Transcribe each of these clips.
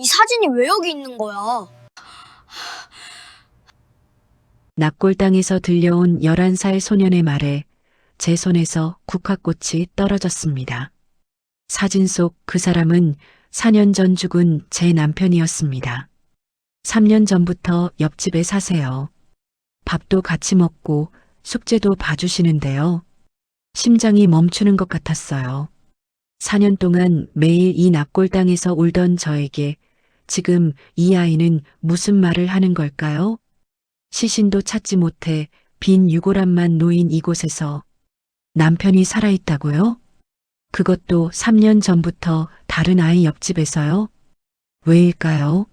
이 사진이 왜 여기 있는 거야? 납골당에서 들려온 11살 소년의 말에 제 손에서 국화꽃이 떨어졌습니다. 사진 속 그 사람은 4년 전 죽은 제 남편이었습니다. 3년 전부터 옆집에 사세요. 밥도 같이 먹고 숙제도 봐주시는데요. 심장이 멈추는 것 같았어요. 4년 동안 매일 이 납골당에서 울던 저에게 지금 이 아이는 무슨 말을 하는 걸까요? 시신도 찾지 못해 빈 유골함만 놓인 이곳에서 남편이 살아있다고요? 그것도 3년 전부터 다른 아이 옆집에서요? 왜일까요?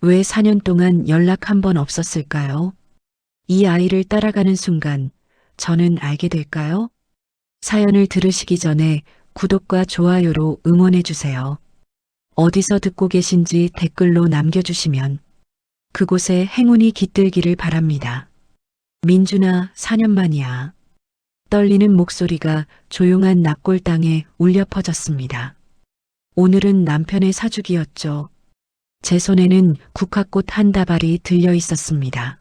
왜 4년 동안 연락 한 번 없었을까요? 이 아이를 따라가는 순간 저는 알게 될까요? 사연을 들으시기 전에 구독과 좋아요로 응원해주세요. 어디서 듣고 계신지 댓글로 남겨주시면 그곳에 행운이 깃들기를 바랍니다. 민준아, 4년 만이야. 떨리는 목소리가 조용한 납골당에 울려 퍼졌습니다. 오늘은 남편의 사주기였죠. 제 손에는 국화꽃 한 다발이 들려 있었습니다.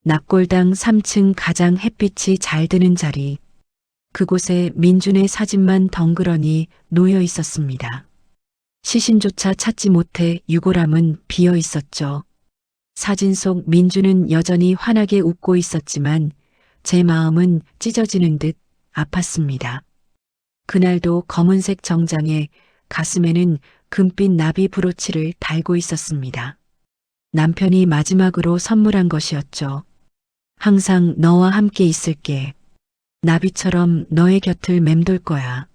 납골당 3층 가장 햇빛이 잘 드는 자리. 그곳에 민준의 사진만 덩그러니 놓여 있었습니다. 시신조차 찾지 못해 유골함은 비어 있었죠. 사진 속 민준은 여전히 환하게 웃고 있었지만 제 마음은 찢어지는 듯 아팠습니다. 그날도 검은색 정장에 가슴에는 금빛 나비 브로치를 달고 있었습니다. 남편이 마지막으로 선물한 것이었죠. 항상 너와 함께 있을게. 나비처럼 너의 곁을 맴돌 거야.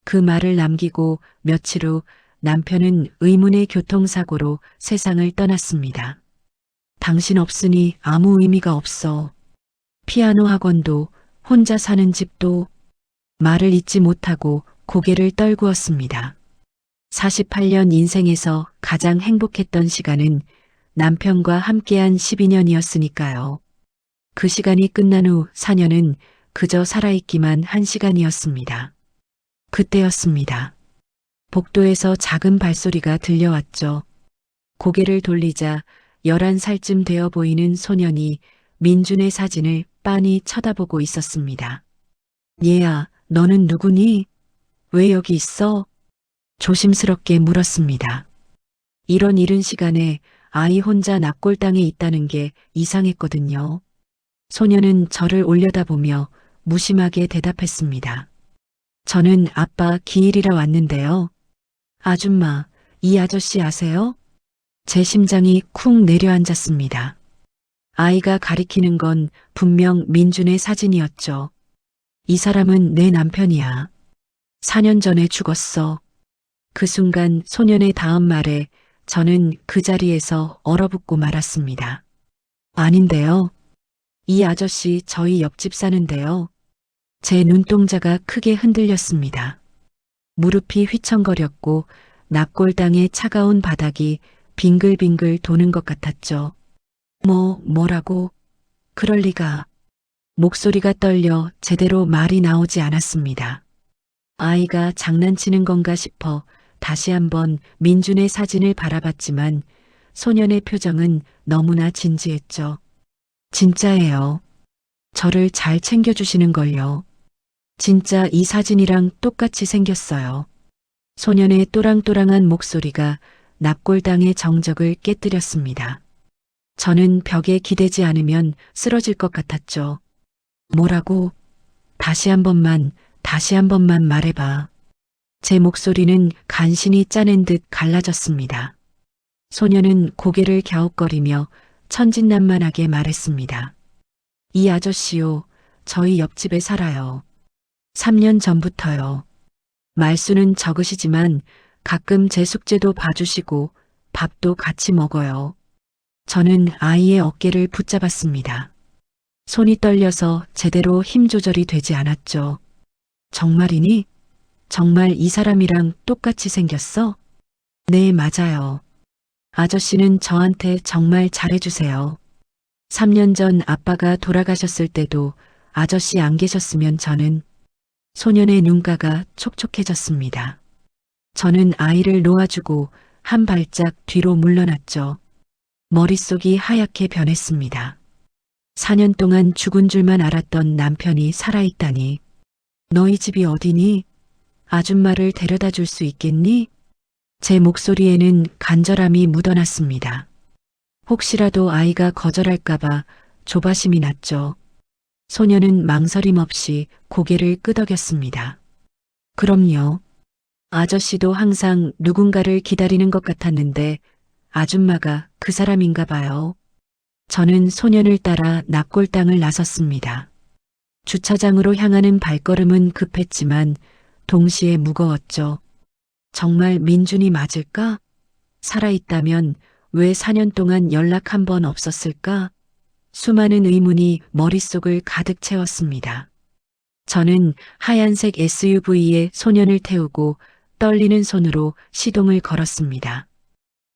그 말을 남기고 며칠 후 남편은 의문의 교통사고로 세상을 떠났습니다. 당신 없으니 아무 의미가 없어. 피아노 학원도 혼자 사는 집도 말을 잇지 못하고 고개를 떨구었습니다. 48년 인생에서 가장 행복했던 시간은 남편과 함께한 12년이었으니까요. 그 시간이 끝난 후 4년은 그저 살아있기만 한 시간이었습니다. 그때였습니다. 복도에서 작은 발소리가 들려왔죠. 고개를 돌리자 11살쯤 되어 보이는 소년이 민준의 사진을 빤히 쳐다보고 있었습니다. 얘야, 너는 누구니? 왜 여기 있어? 조심스럽게 물었습니다. 이런 이른 시간에 아이 혼자 납골당에 있다는 게 이상했거든요. 소년은 저를 올려다보며 무심하게 대답했습니다. 저는 아빠 기일이라 왔는데요. 아줌마, 이 아저씨 아세요? 제 심장이 쿵 내려앉았습니다. 아이가 가리키는 건 분명 민준의 사진이었죠. 이 사람은 내 남편이야. 4년 전에 죽었어. 그 순간 소년의 다음 말에 저는 그 자리에서 얼어붙고 말았습니다. 아닌데요. 이 아저씨 저희 옆집 사는데요. 제 눈동자가 크게 흔들렸습니다. 무릎이 휘청거렸고 납골당의 차가운 바닥이 빙글빙글 도는 것 같았죠. 뭐라고? 그럴 리가. 목소리가 떨려 제대로 말이 나오지 않았습니다. 아이가 장난치는 건가 싶어 다시 한번 민준의 사진을 바라봤지만 소년의 표정은 너무나 진지했죠. 진짜예요. 저를 잘 챙겨주시는 걸요. 진짜 이 사진이랑 똑같이 생겼어요. 소년의 또랑또랑한 목소리가 납골당의 정적을 깨뜨렸습니다. 저는 벽에 기대지 않으면 쓰러질 것 같았죠. 뭐라고? 다시 한 번만 말해봐. 제 목소리는 간신히 짜낸 듯 갈라졌습니다. 소년은 고개를 갸웃거리며 천진난만하게 말했습니다. 이 아저씨요, 저희 옆집에 살아요. 3년 전부터요. 말수는 적으시지만 가끔 제 숙제도 봐주시고 밥도 같이 먹어요. 저는 아이의 어깨를 붙잡았습니다. 손이 떨려서 제대로 힘 조절이 되지 않았죠. 정말이니? 정말 이 사람이랑 똑같이 생겼어? 네, 맞아요. 아저씨는 저한테 정말 잘해주세요. 3년 전 아빠가 돌아가셨을 때도 아저씨 안 계셨으면 저는 소년의 눈가가 촉촉해졌습니다. 저는 아이를 놓아주고 한 발짝 뒤로 물러났죠. 머릿속이 하얗게 변했습니다. 4년 동안 죽은 줄만 알았던 남편이 살아있다니. 너희 집이 어디니? 아줌마를 데려다 줄 수 있겠니? 제 목소리에는 간절함이 묻어났습니다. 혹시라도 아이가 거절할까봐 조바심이 났죠. 소녀는 망설임 없이 고개를 끄덕였습니다. 그럼요. 아저씨도 항상 누군가를 기다리는 것 같았는데 아줌마가 그 사람인가 봐요. 저는 소년을 따라 납골당을 나섰습니다. 주차장으로 향하는 발걸음은 급했지만 동시에 무거웠죠. 정말 민준이 맞을까? 살아있다면 왜 4년 동안 연락 한 번 없었을까? 수많은 의문이 머릿속을 가득 채웠습니다. 저는 하얀색 SUV에 소년을 태우고 떨리는 손으로 시동을 걸었습니다.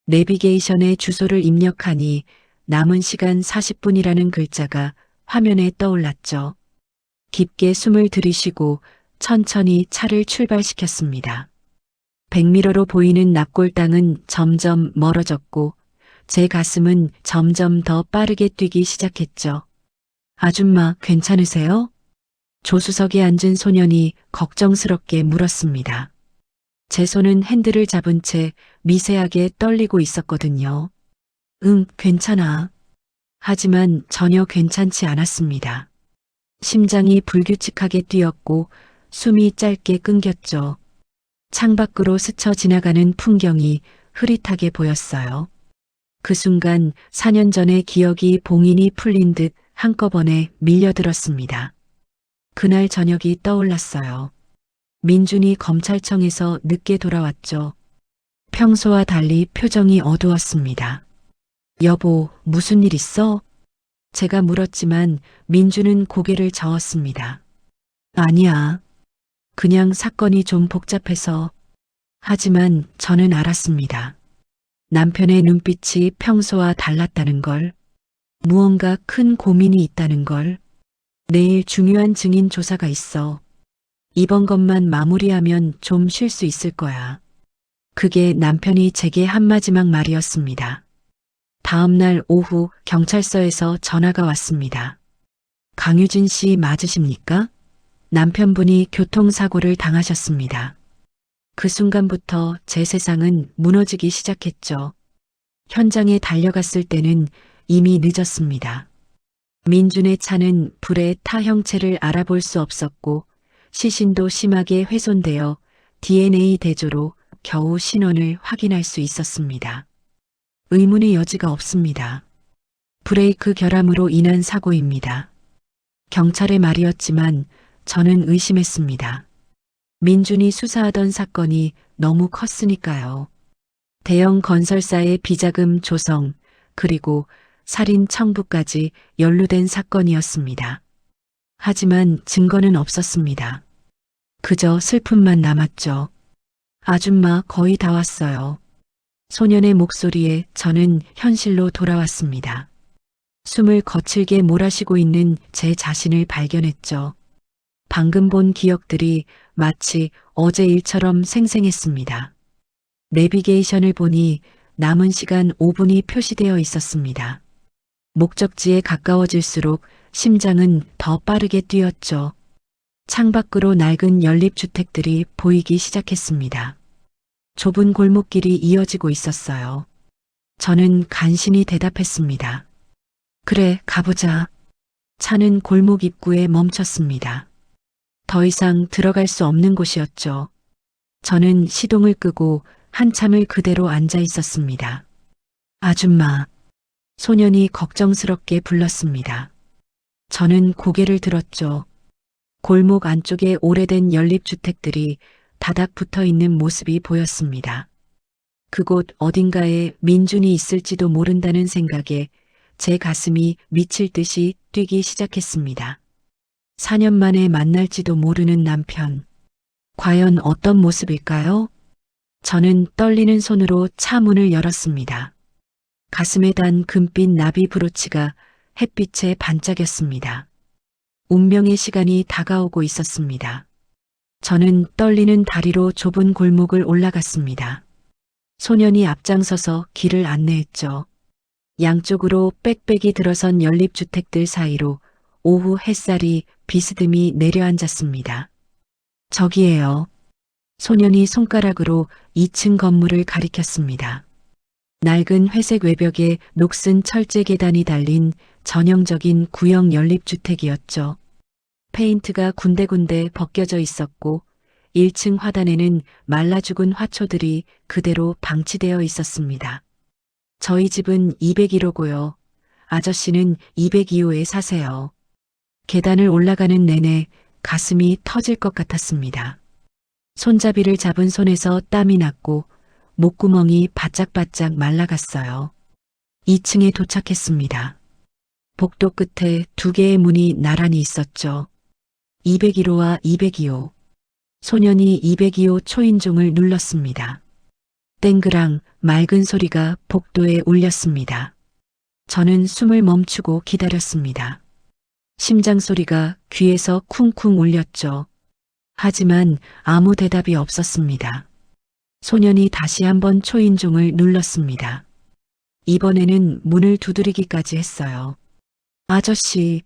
내비게이션에 주소를 입력하니 남은 시간 40분이라는 글자가 화면에 떠올랐죠. 깊게 숨을 들이쉬고 천천히 차를 출발시켰습니다. 백미러로 보이는 납골당은 점점 멀어졌고 제 가슴은 점점 더 빠르게 뛰기 시작했죠. 아줌마 괜찮으세요? 조수석에 앉은 소년이 걱정스럽게 물었습니다. 제 손은 핸들을 잡은 채 미세하게 떨리고 있었거든요. 응, 괜찮아. 하지만 전혀 괜찮지 않았습니다. 심장이 불규칙하게 뛰었고 숨이 짧게 끊겼죠. 창밖으로 스쳐 지나가는 풍경이 흐릿하게 보였어요. 그 순간 4년 전의 기억이 봉인이 풀린 듯 한꺼번에 밀려들었습니다. 그날 저녁이 떠올랐어요. 민준이 검찰청에서 늦게 돌아왔죠. 평소와 달리 표정이 어두웠습니다. 여보, 무슨 일 있어? 제가 물었지만 민준은 고개를 저었습니다. 아니야. 그냥 사건이 좀 복잡해서. 하지만 저는 알았습니다. 남편의 눈빛이 평소와 달랐다는 걸. 무언가 큰 고민이 있다는 걸. 내일 중요한 증인 조사가 있어. 이번 것만 마무리하면 좀 쉴 수 있을 거야. 그게 남편이 제게 한 마지막 말이었습니다. 다음 날 오후 경찰서에서 전화가 왔습니다. 강유진 씨 맞으십니까? 남편분이 교통사고를 당하셨습니다. 그 순간부터 제 세상은 무너지기 시작했죠. 현장에 달려갔을 때는 이미 늦었습니다. 민준의 차는 불에 타 형체를 알아볼 수 없었고 시신도 심하게 훼손되어 DNA 대조로 겨우 신원을 확인할 수 있었습니다. 의문의 여지가 없습니다. 브레이크 결함으로 인한 사고입니다. 경찰의 말이었지만 저는 의심했습니다. 민준이 수사하던 사건이 너무 컸으니까요. 대형 건설사의 비자금 조성 그리고 살인 청부까지 연루된 사건이었습니다. 하지만 증거는 없었습니다. 그저 슬픔만 남았죠. 아줌마 거의 다 왔어요. 소년의 목소리에 저는 현실로 돌아왔습니다. 숨을 거칠게 몰아쉬고 있는 제 자신을 발견했죠. 방금 본 기억들이 마치 어제 일처럼 생생했습니다. 내비게이션을 보니 남은 시간 5분이 표시되어 있었습니다. 목적지에 가까워질수록 심장은 더 빠르게 뛰었죠. 창밖으로 낡은 연립주택들이 보이기 시작했습니다. 좁은 골목길이 이어지고 있었어요. 저는 간신히 대답했습니다. 그래, 가보자. 차는 골목 입구에 멈췄습니다. 더 이상 들어갈 수 없는 곳이었죠. 저는 시동을 끄고 한참을 그대로 앉아 있었습니다. 아줌마, 소년이 걱정스럽게 불렀습니다. 저는 고개를 들었죠. 골목 안쪽에 오래된 연립주택들이 다닥 붙어 있는 모습이 보였습니다. 그곳 어딘가에 민준이 있을지도 모른다는 생각에 제 가슴이 미칠 듯이 뛰기 시작했습니다. 4년 만에 만날지도 모르는 남편. 과연 어떤 모습일까요? 저는 떨리는 손으로 차 문을 열었습니다. 가슴에 단 금빛 나비 브로치가 햇빛에 반짝였습니다. 운명의 시간이 다가오고 있었습니다. 저는 떨리는 다리로 좁은 골목을 올라갔습니다. 소년이 앞장서서 길을 안내했죠. 양쪽으로 빽빽이 들어선 연립주택들 사이로 오후 햇살이 비스듬히 내려앉았습니다. 저기에요. 소년이 손가락으로 2층 건물을 가리켰습니다. 낡은 회색 외벽에 녹슨 철제 계단이 달린 전형적인 구형 연립주택이었죠. 페인트가 군데군데 벗겨져 있었고 1층 화단에는 말라 죽은 화초들이 그대로 방치되어 있었습니다. 저희 집은 201호고요. 아저씨는 202호에 사세요. 계단을 올라가는 내내 가슴이 터질 것 같았습니다. 손잡이를 잡은 손에서 땀이 났고 목구멍이 바짝바짝 말라갔어요. 2층에 도착했습니다. 복도 끝에 2개의 문이 나란히 있었죠. 201호와 202호. 소년이 202호 초인종을 눌렀습니다. 땡그랑 맑은 소리가 복도에 울렸습니다. 저는 숨을 멈추고 기다렸습니다. 심장 소리가 귀에서 쿵쿵 울렸죠. 하지만 아무 대답이 없었습니다. 소년이 다시 한번 초인종을 눌렀습니다. 이번에는 문을 두드리기까지 했어요. 아저씨,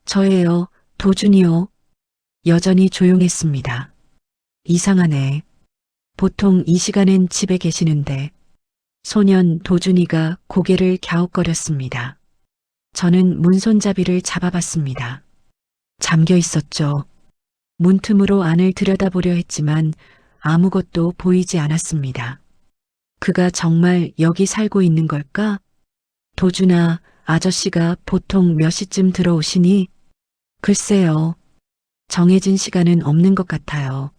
저예요, 도준이요. 여전히 조용했습니다. 이상하네. 보통 이 시간엔 집에 계시는데. 소년 도준이가 고개를 갸웃거렸습니다. 저는 문손잡이를 잡아봤습니다. 잠겨 있었죠. 문틈으로 안을 들여다보려 했지만 아무것도 보이지 않았습니다. 그가 정말 여기 살고 있는 걸까? 도준아, 아저씨가 보통 몇 시쯤 들어오시니? 글쎄요. 정해진 시간은 없는 것 같아요.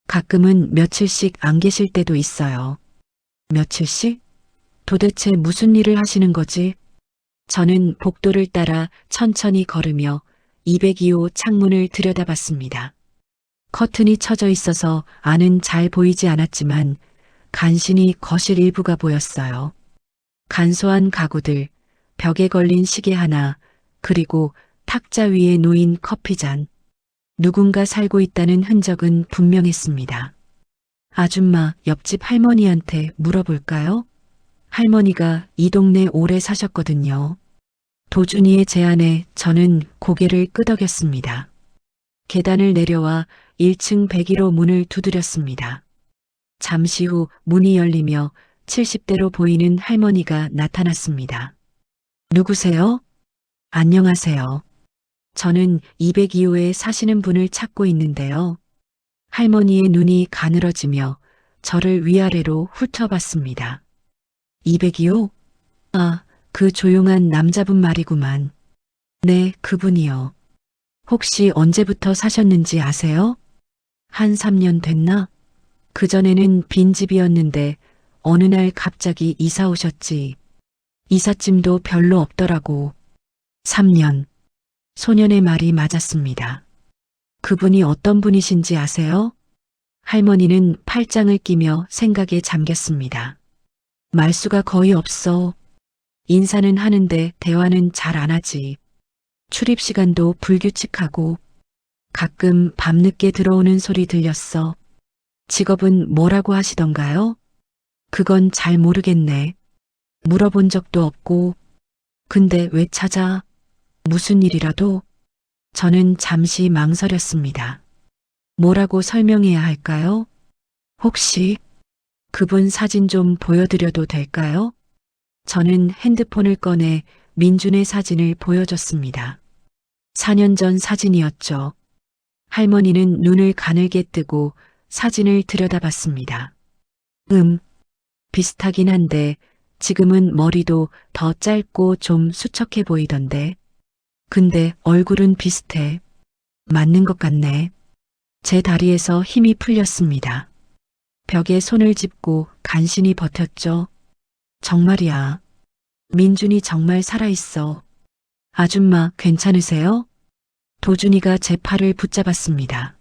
가끔은 며칠씩 안 계실 때도 있어요. 며칠씩? 도대체 무슨 일을 하시는 거지? 저는 복도를 따라 천천히 걸으며 202호 창문을 들여다봤습니다. 커튼이 쳐져 있어서 안은 잘 보이지 않았지만 간신히 거실 일부가 보였어요. 간소한 가구들, 벽에 걸린 시계 하나, 그리고 탁자 위에 놓인 커피잔. 누군가 살고 있다는 흔적은 분명했습니다. 아줌마, 옆집 할머니한테 물어볼까요? 할머니가 이 동네 오래 사셨거든요. 도준이의 제안에 저는 고개를 끄덕였습니다. 계단을 내려와 1층 101호 문을 두드렸습니다. 잠시 후 문이 열리며 70대로 보이는 할머니가 나타났습니다. 누구세요? 안녕하세요. 저는 202호에 사시는 분을 찾고 있는데요. 할머니의 눈이 가늘어지며 저를 위아래로 훑어봤습니다. 202호? 아, 그 조용한 남자분 말이구만. 네, 그분이요. 혹시 언제부터 사셨는지 아세요? 한 3년 됐나? 그전에는 빈집이었는데 어느 날 갑자기 이사 오셨지. 이삿짐도 별로 없더라고. 3년. 소년의 말이 맞았습니다. 그분이 어떤 분이신지 아세요? 할머니는 팔짱을 끼며 생각에 잠겼습니다. 말수가 거의 없어. 인사는 하는데 대화는 잘 안 하지. 출입 시간도 불규칙하고 가끔 밤늦게 들어오는 소리 들렸어. 직업은 뭐라고 하시던가요? 그건 잘 모르겠네. 물어본 적도 없고. 근데 왜 찾아? 무슨 일이라도? 저는 잠시 망설였습니다. 뭐라고 설명해야 할까요? 혹시 그분 사진 좀 보여드려도 될까요? 저는 핸드폰을 꺼내 민준의 사진을 보여줬습니다. 4년 전 사진이었죠. 할머니는 눈을 가늘게 뜨고 사진을 들여다봤습니다. 비슷하긴 한데 지금은 머리도 더 짧고 좀 수척해 보이던데. 근데 얼굴은 비슷해. 맞는 것 같네. 제 다리에서 힘이 풀렸습니다. 벽에 손을 짚고 간신히 버텼죠. 정말이야. 민준이 정말 살아있어. 아줌마 괜찮으세요? 도준이가 제 팔을 붙잡았습니다.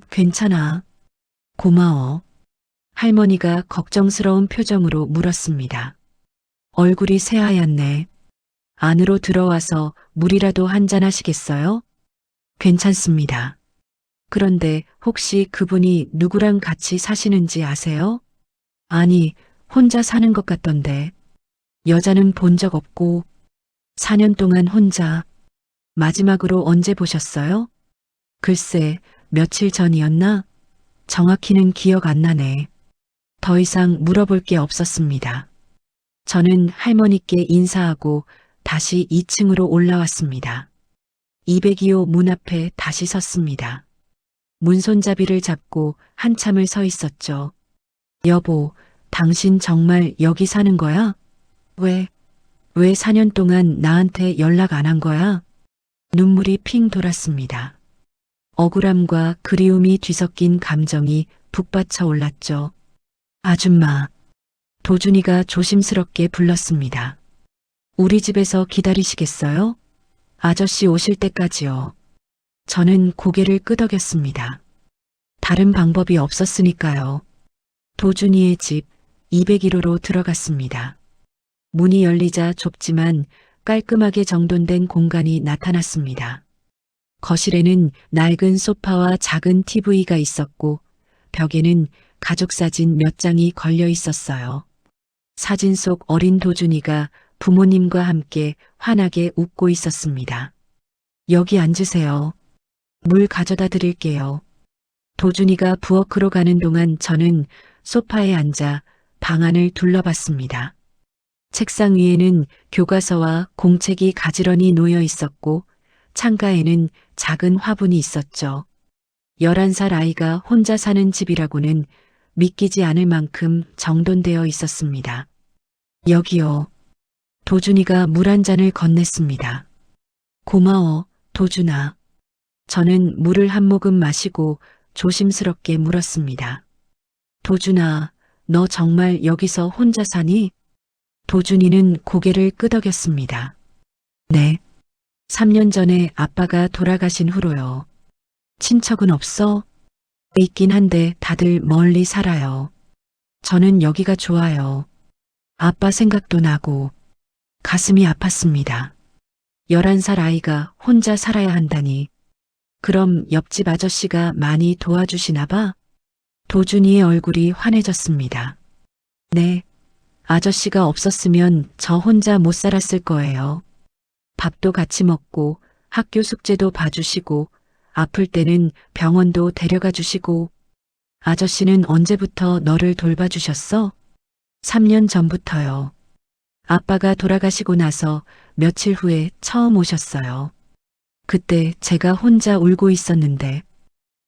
괜찮아. 고마워. 할머니가 걱정스러운 표정으로 물었습니다. 얼굴이 새하얗네. 안으로 들어와서 물이라도 한잔 하시겠어요? 괜찮습니다. 그런데 혹시 그분이 누구랑 같이 사시는지 아세요? 아니, 혼자 사는 것 같던데. 여자는 본 적 없고, 4년 동안 혼자. 마지막으로 언제 보셨어요? 글쎄, 며칠 전이었나? 정확히는 기억 안 나네. 더 이상 물어볼 게 없었습니다. 저는 할머니께 인사하고 다시 2층으로 올라왔습니다. 202호 문 앞에 다시 섰습니다. 문손잡이를 잡고 한참을 서 있었죠. 여보, 당신 정말 여기 사는 거야? 왜 4년 동안 나한테 연락 안 한 거야? 눈물이 핑 돌았습니다. 억울함과 그리움이 뒤섞인 감정이 북받쳐 올랐죠. 아줌마, 도준이가 조심스럽게 불렀습니다. 우리 집에서 기다리시겠어요? 아저씨 오실 때까지요. 저는 고개를 끄덕였습니다. 다른 방법이 없었으니까요. 도준이의 집 201호로 들어갔습니다. 문이 열리자 좁지만 깔끔하게 정돈된 공간이 나타났습니다. 거실에는 낡은 소파와 작은 TV가 있었고 벽에는 가족 사진 몇 장이 걸려 있었어요. 사진 속 어린 도준이가 부모님과 함께 환하게 웃고 있었습니다. 여기 앉으세요. 물 가져다 드릴게요. 도준이가 부엌으로 가는 동안 저는 소파에 앉아 방안을 둘러봤습니다. 책상 위에는 교과서와 공책이 가지런히 놓여 있었고 창가에는 작은 화분이 있었죠. 11살 아이가 혼자 사는 집이라고는 믿기지 않을 만큼 정돈되어 있었습니다. 여기요. 도준이가 물 한 잔을 건넸습니다. 고마워, 도준아. 저는 물을 한 모금 마시고 조심스럽게 물었습니다. 도준아, 너 정말 여기서 혼자 사니? 도준이는 고개를 끄덕였습니다. 네. 3년 전에 아빠가 돌아가신 후로요. 친척은 없어? 있긴 한데 다들 멀리 살아요. 저는 여기가 좋아요. 아빠 생각도 나고 가슴이 아팠습니다. 11살 아이가 혼자 살아야 한다니. 그럼 옆집 아저씨가 많이 도와주시나 봐? 도준이의 얼굴이 환해졌습니다. 네. 아저씨가 없었으면 저 혼자 못 살았을 거예요. 밥도 같이 먹고 학교 숙제도 봐주시고 아플 때는 병원도 데려가 주시고. 아저씨는 언제부터 너를 돌봐주셨어? 3년 전부터요. 아빠가 돌아가시고 나서 며칠 후에 처음 오셨어요. 그때 제가 혼자 울고 있었는데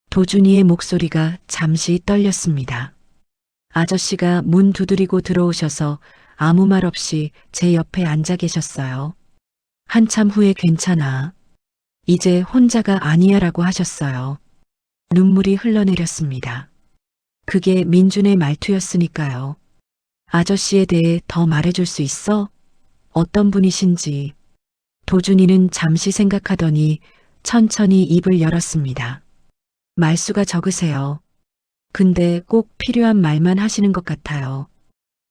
도준이의 목소리가 잠시 떨렸습니다. 아저씨가 문 두드리고 들어오셔서 아무 말 없이 제 옆에 앉아 계셨어요. 한참 후에 괜찮아. 이제 혼자가 아니야라고 하셨어요. 눈물이 흘러내렸습니다. 그게 민준의 말투였으니까요. 아저씨에 대해 더 말해줄 수 있어? 어떤 분이신지. 도준이는 잠시 생각하더니 천천히 입을 열었습니다. 말수가 적으세요. 근데 꼭 필요한 말만 하시는 것 같아요.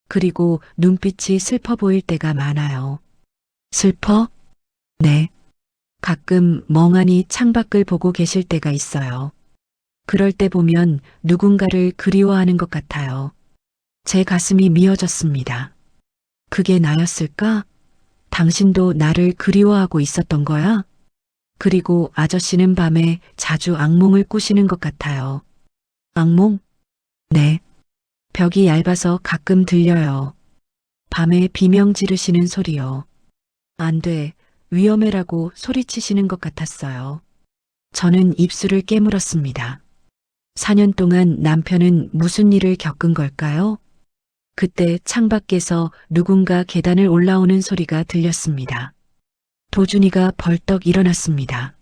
그리고 눈빛이 슬퍼 보일 때가 많아요. 슬퍼? 네. 가끔 멍하니 창밖을 보고 계실 때가 있어요. 그럴 때 보면 누군가를 그리워하는 것 같아요. 제 가슴이 미어졌습니다. 그게 나였을까? 당신도 나를 그리워하고 있었던 거야? 그리고 아저씨는 밤에 자주 악몽을 꾸시는 것 같아요. 악몽? 네. 벽이 얇아서 가끔 들려요. 밤에 비명 지르시는 소리요. 안 돼. 위험해라고 소리치시는 것 같았어요. 저는 입술을 깨물었습니다. 4년 동안 남편은 무슨 일을 겪은 걸까요? 그때 창밖에서 누군가 계단을 올라오는 소리가 들렸습니다. 도준이가 벌떡 일어났습니다.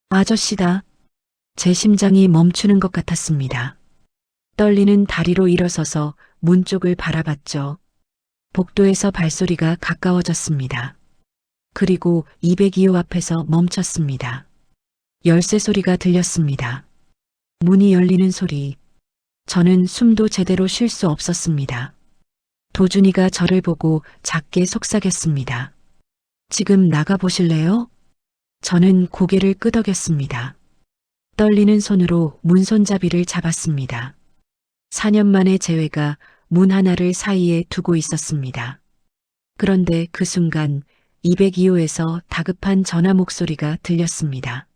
아저씨다. 제 심장이 멈추는 것 같았습니다. 떨리는 다리로 일어서서 문 쪽을 바라봤죠. 복도에서 발소리가 가까워졌습니다. 그리고 202호 앞에서 멈췄습니다. 열쇠 소리가 들렸습니다. 문이 열리는 소리. 저는 숨도 제대로 쉴 수 없었습니다. 도준이가 저를 보고 작게 속삭였습니다. 지금 나가 보실래요? 저는 고개를 끄덕였습니다. 떨리는 손으로 문손잡이를 잡았습니다. 4년 만의 재회가 문 하나를 사이에 두고 있었습니다. 그런데 그 순간 202호에서 다급한 전화 목소리가 들렸습니다.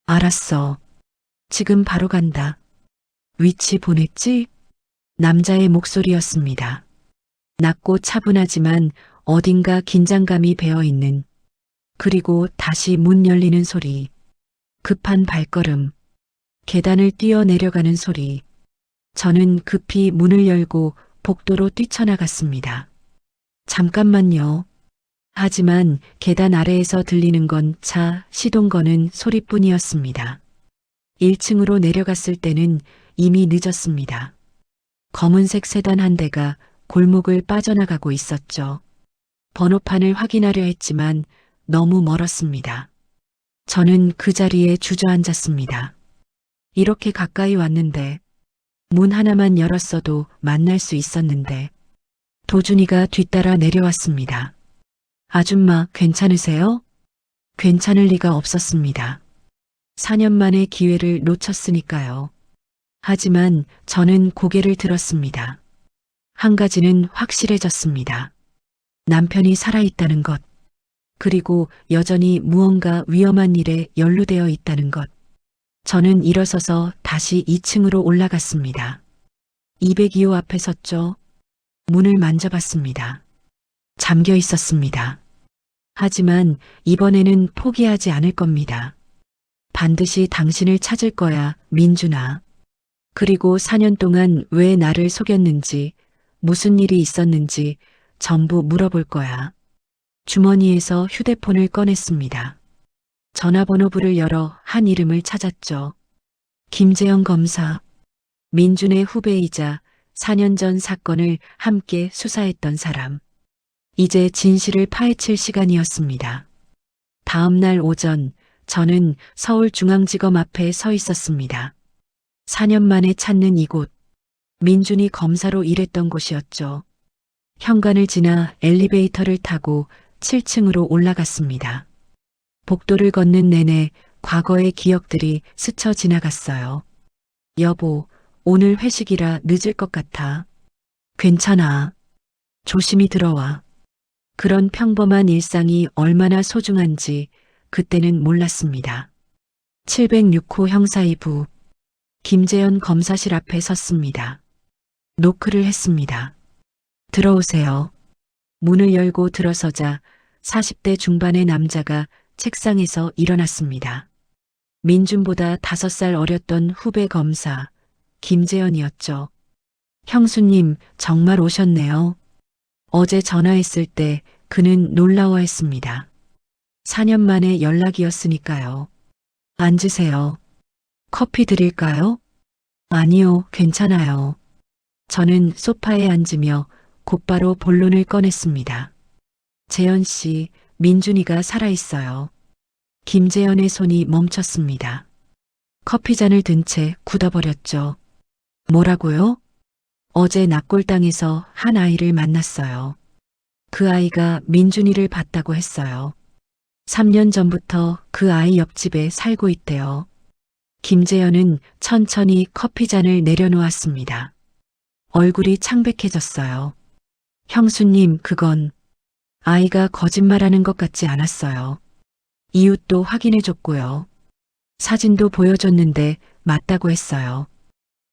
알았어. 지금 바로 간다. 위치 보냈지? 남자의 목소리였습니다. 낮고 차분하지만 어딘가 긴장감이 배어있는, 그리고 다시 문 열리는 소리, 급한 발걸음, 계단을 뛰어 내려가는 소리. 저는 급히 문을 열고 복도로 뛰쳐나갔습니다. 잠깐만요. 하지만 계단 아래에서 들리는 건 차 시동 거는 소리뿐이었습니다. 1층으로 내려갔을 때는 이미 늦었습니다. 검은색 세단 한 대가 골목을 빠져나가고 있었죠. 번호판을 확인하려 했지만 너무 멀었습니다. 저는 그 자리에 주저앉았습니다. 이렇게 가까이 왔는데, 문 하나만 열었어도 만날 수 있었는데, 도준이가 뒤따라 내려왔습니다. 아줌마, 괜찮으세요? 괜찮을 리가 없었습니다. 4년 만에 기회를 놓쳤으니까요. 하지만 저는 고개를 들었습니다. 한 가지는 확실해졌습니다. 남편이 살아있다는 것, 그리고 여전히 무언가 위험한 일에 연루되어 있다는 것. 저는 일어서서 다시 2층으로 올라갔습니다. 202호 앞에 섰죠. 문을 만져봤습니다. 잠겨 있었습니다. 하지만 이번에는 포기하지 않을 겁니다. 반드시 당신을 찾을 거야, 민준아. 그리고 4년 동안 왜 나를 속였는지, 무슨 일이 있었는지 전부 물어볼 거야. 주머니에서 휴대폰을 꺼냈습니다. 전화번호부를 열어 한 이름을 찾았죠. 김재영 검사. 민준의 후배이자 4년 전 사건을 함께 수사했던 사람. 이제 진실을 파헤칠 시간이었습니다. 다음 날 오전 저는 서울중앙지검 앞에 서 있었습니다. 4년 만에 찾는 이곳. 민준이 검사로 일했던 곳이었죠. 현관을 지나 엘리베이터를 타고 7층으로 올라갔습니다. 복도를 걷는 내내 과거의 기억들이 스쳐 지나갔어요. 여보, 오늘 회식이라 늦을 것 같아. 괜찮아. 조심히 들어와. 그런 평범한 일상이 얼마나 소중한지 그때는 몰랐습니다. 706호 형사2부 김재현 검사실 앞에 섰습니다. 노크를 했습니다. 들어오세요. 문을 열고 들어서자 40대 중반의 남자가 책상에서 일어났습니다. 민준보다 5살 어렸던 후배 검사 김재현이었죠. 형수님, 정말 오셨네요. 어제 전화했을 때 그는 놀라워했습니다. 4년 만에 연락이었으니까요. 앉으세요. 커피 드릴까요? 아니요, 괜찮아요. 저는 소파에 앉으며 곧바로 본론을 꺼냈습니다. 재현 씨, 민준이가 살아있어요. 김재현의 손이 멈췄습니다. 커피잔을 든 채 굳어버렸죠. 뭐라고요? 어제 낙골당에서 한 아이를 만났어요. 그 아이가 민준이를 봤다고 했어요. 3년 전부터 그 아이 옆집에 살고 있대요. 김재현은 천천히 커피잔을 내려놓았습니다. 얼굴이 창백해졌어요. 형수님, 그건 아이가 거짓말하는 것 같지 않았어요. 이웃도 확인해줬고요. 사진도 보여줬는데 맞다고 했어요.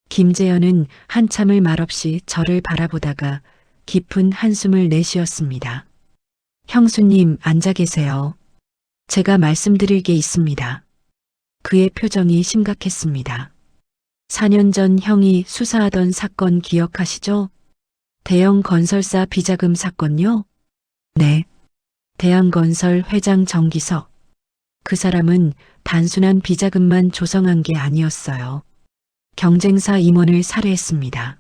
김재현은 한참을 말없이 저를 바라보다가 깊은 한숨을 내쉬었습니다. 형수님, 앉아 계세요. 제가 말씀드릴 게 있습니다. 그의 표정이 심각했습니다. 4년 전 형이 수사하던 사건 기억하시죠? 대형 건설사 비자금 사건요? 네. 대한건설 회장 정기석. 그 사람은 단순한 비자금만 조성한 게 아니었어요. 경쟁사 임원을 살해했습니다.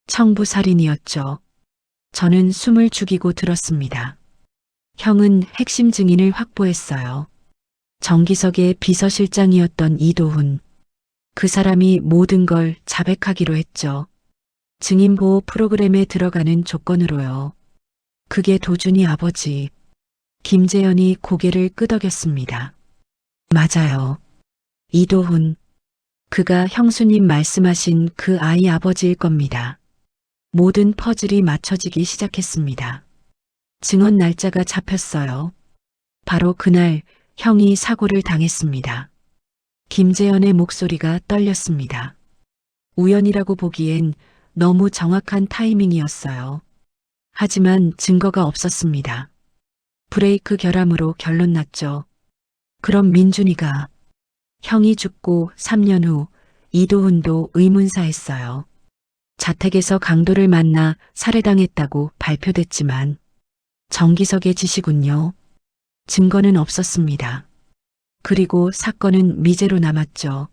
청부살인이었죠. 저는 숨을 죽이고 들었습니다. 형은 핵심 증인을 확보했어요. 정기석의 비서실장이었던 이도훈. 그 사람이 모든 걸 자백하기로 했죠. 증인보호 프로그램에 들어가는 조건으로요. 그게 도준이 아버지. 김재현이 고개를 끄덕였습니다. 맞아요. 이도훈. 그가 형수님 말씀하신 그 아이 아버지일 겁니다. 모든 퍼즐이 맞춰지기 시작했습니다. 증언 날짜가 잡혔어요. 바로 그날 형이 사고를 당했습니다. 김재현의 목소리가 떨렸습니다. 우연이라고 보기엔 너무 정확한 타이밍이었어요. 하지만 증거가 없었습니다. 브레이크 결함으로 결론 났죠. 그럼 민준이가 형이 죽고 3년 후 이도훈도 의문사했어요. 자택에서 강도를 만나 살해당했다고 발표됐지만 정기석의 짓이군요. 증거는 없었습니다. 그리고 사건은 미제로 남았죠.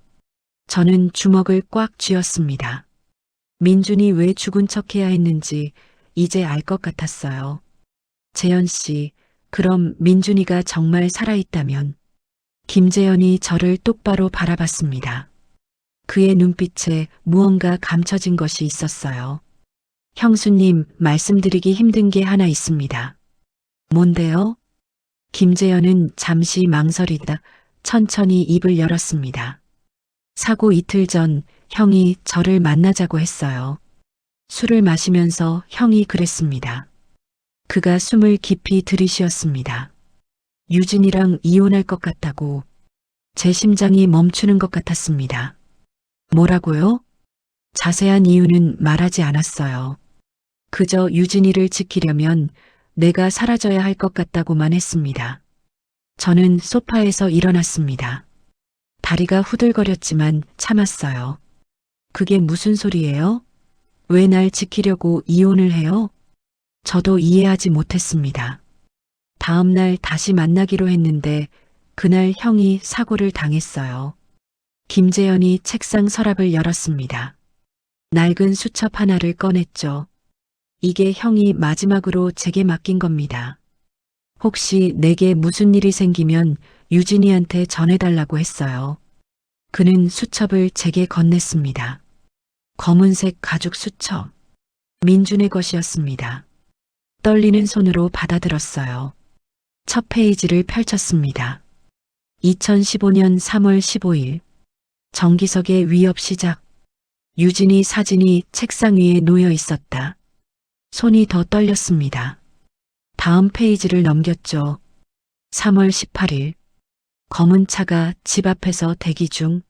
저는 주먹을 꽉 쥐었습니다. 민준이 왜 죽은 척해야 했는지 이제 알 것 같았어요. 재현 씨, 그럼 민준이가 정말 살아있다면? 김재현이 저를 똑바로 바라봤습니다. 그의 눈빛에 무언가 감춰진 것이 있었어요. 형수님, 말씀드리기 힘든 게 하나 있습니다. 뭔데요? 김재현은 잠시 망설이다 천천히 입을 열었습니다. 사고 이틀 전 형이 저를 만나자고 했어요. 술을 마시면서 형이 그랬습니다. 그가 숨을 깊이 들이쉬었습니다. 유진이랑 이혼할 것 같다고. 제 심장이 멈추는 것 같았습니다. 뭐라고요? 자세한 이유는 말하지 않았어요. 그저 유진이를 지키려면 내가 사라져야 할 것 같다고만 했습니다. 저는 소파에서 일어났습니다. 다리가 후들거렸지만 참았어요. 그게 무슨 소리예요? 왜 날 지키려고 이혼을 해요? 저도 이해하지 못했습니다. 다음 날 다시 만나기로 했는데 그날 형이 사고를 당했어요. 김재현이 책상 서랍을 열었습니다. 낡은 수첩 하나를 꺼냈죠. 이게 형이 마지막으로 제게 맡긴 겁니다. 혹시 내게 무슨 일이 생기면 유진이한테 전해달라고 했어요. 그는 수첩을 제게 건넸습니다. 검은색 가죽 수첩. 민준의 것이었습니다. 떨리는 손으로 받아들었어요. 첫 페이지를 펼쳤습니다. 2015년 3월 15일. 정기석의 위협 시작. 유진이 사진이 책상 위에 놓여 있었다. 손이 더 떨렸습니다. 다음 페이지를 넘겼죠. 3월 18일. 검은 차가 집 앞에서 대기 중.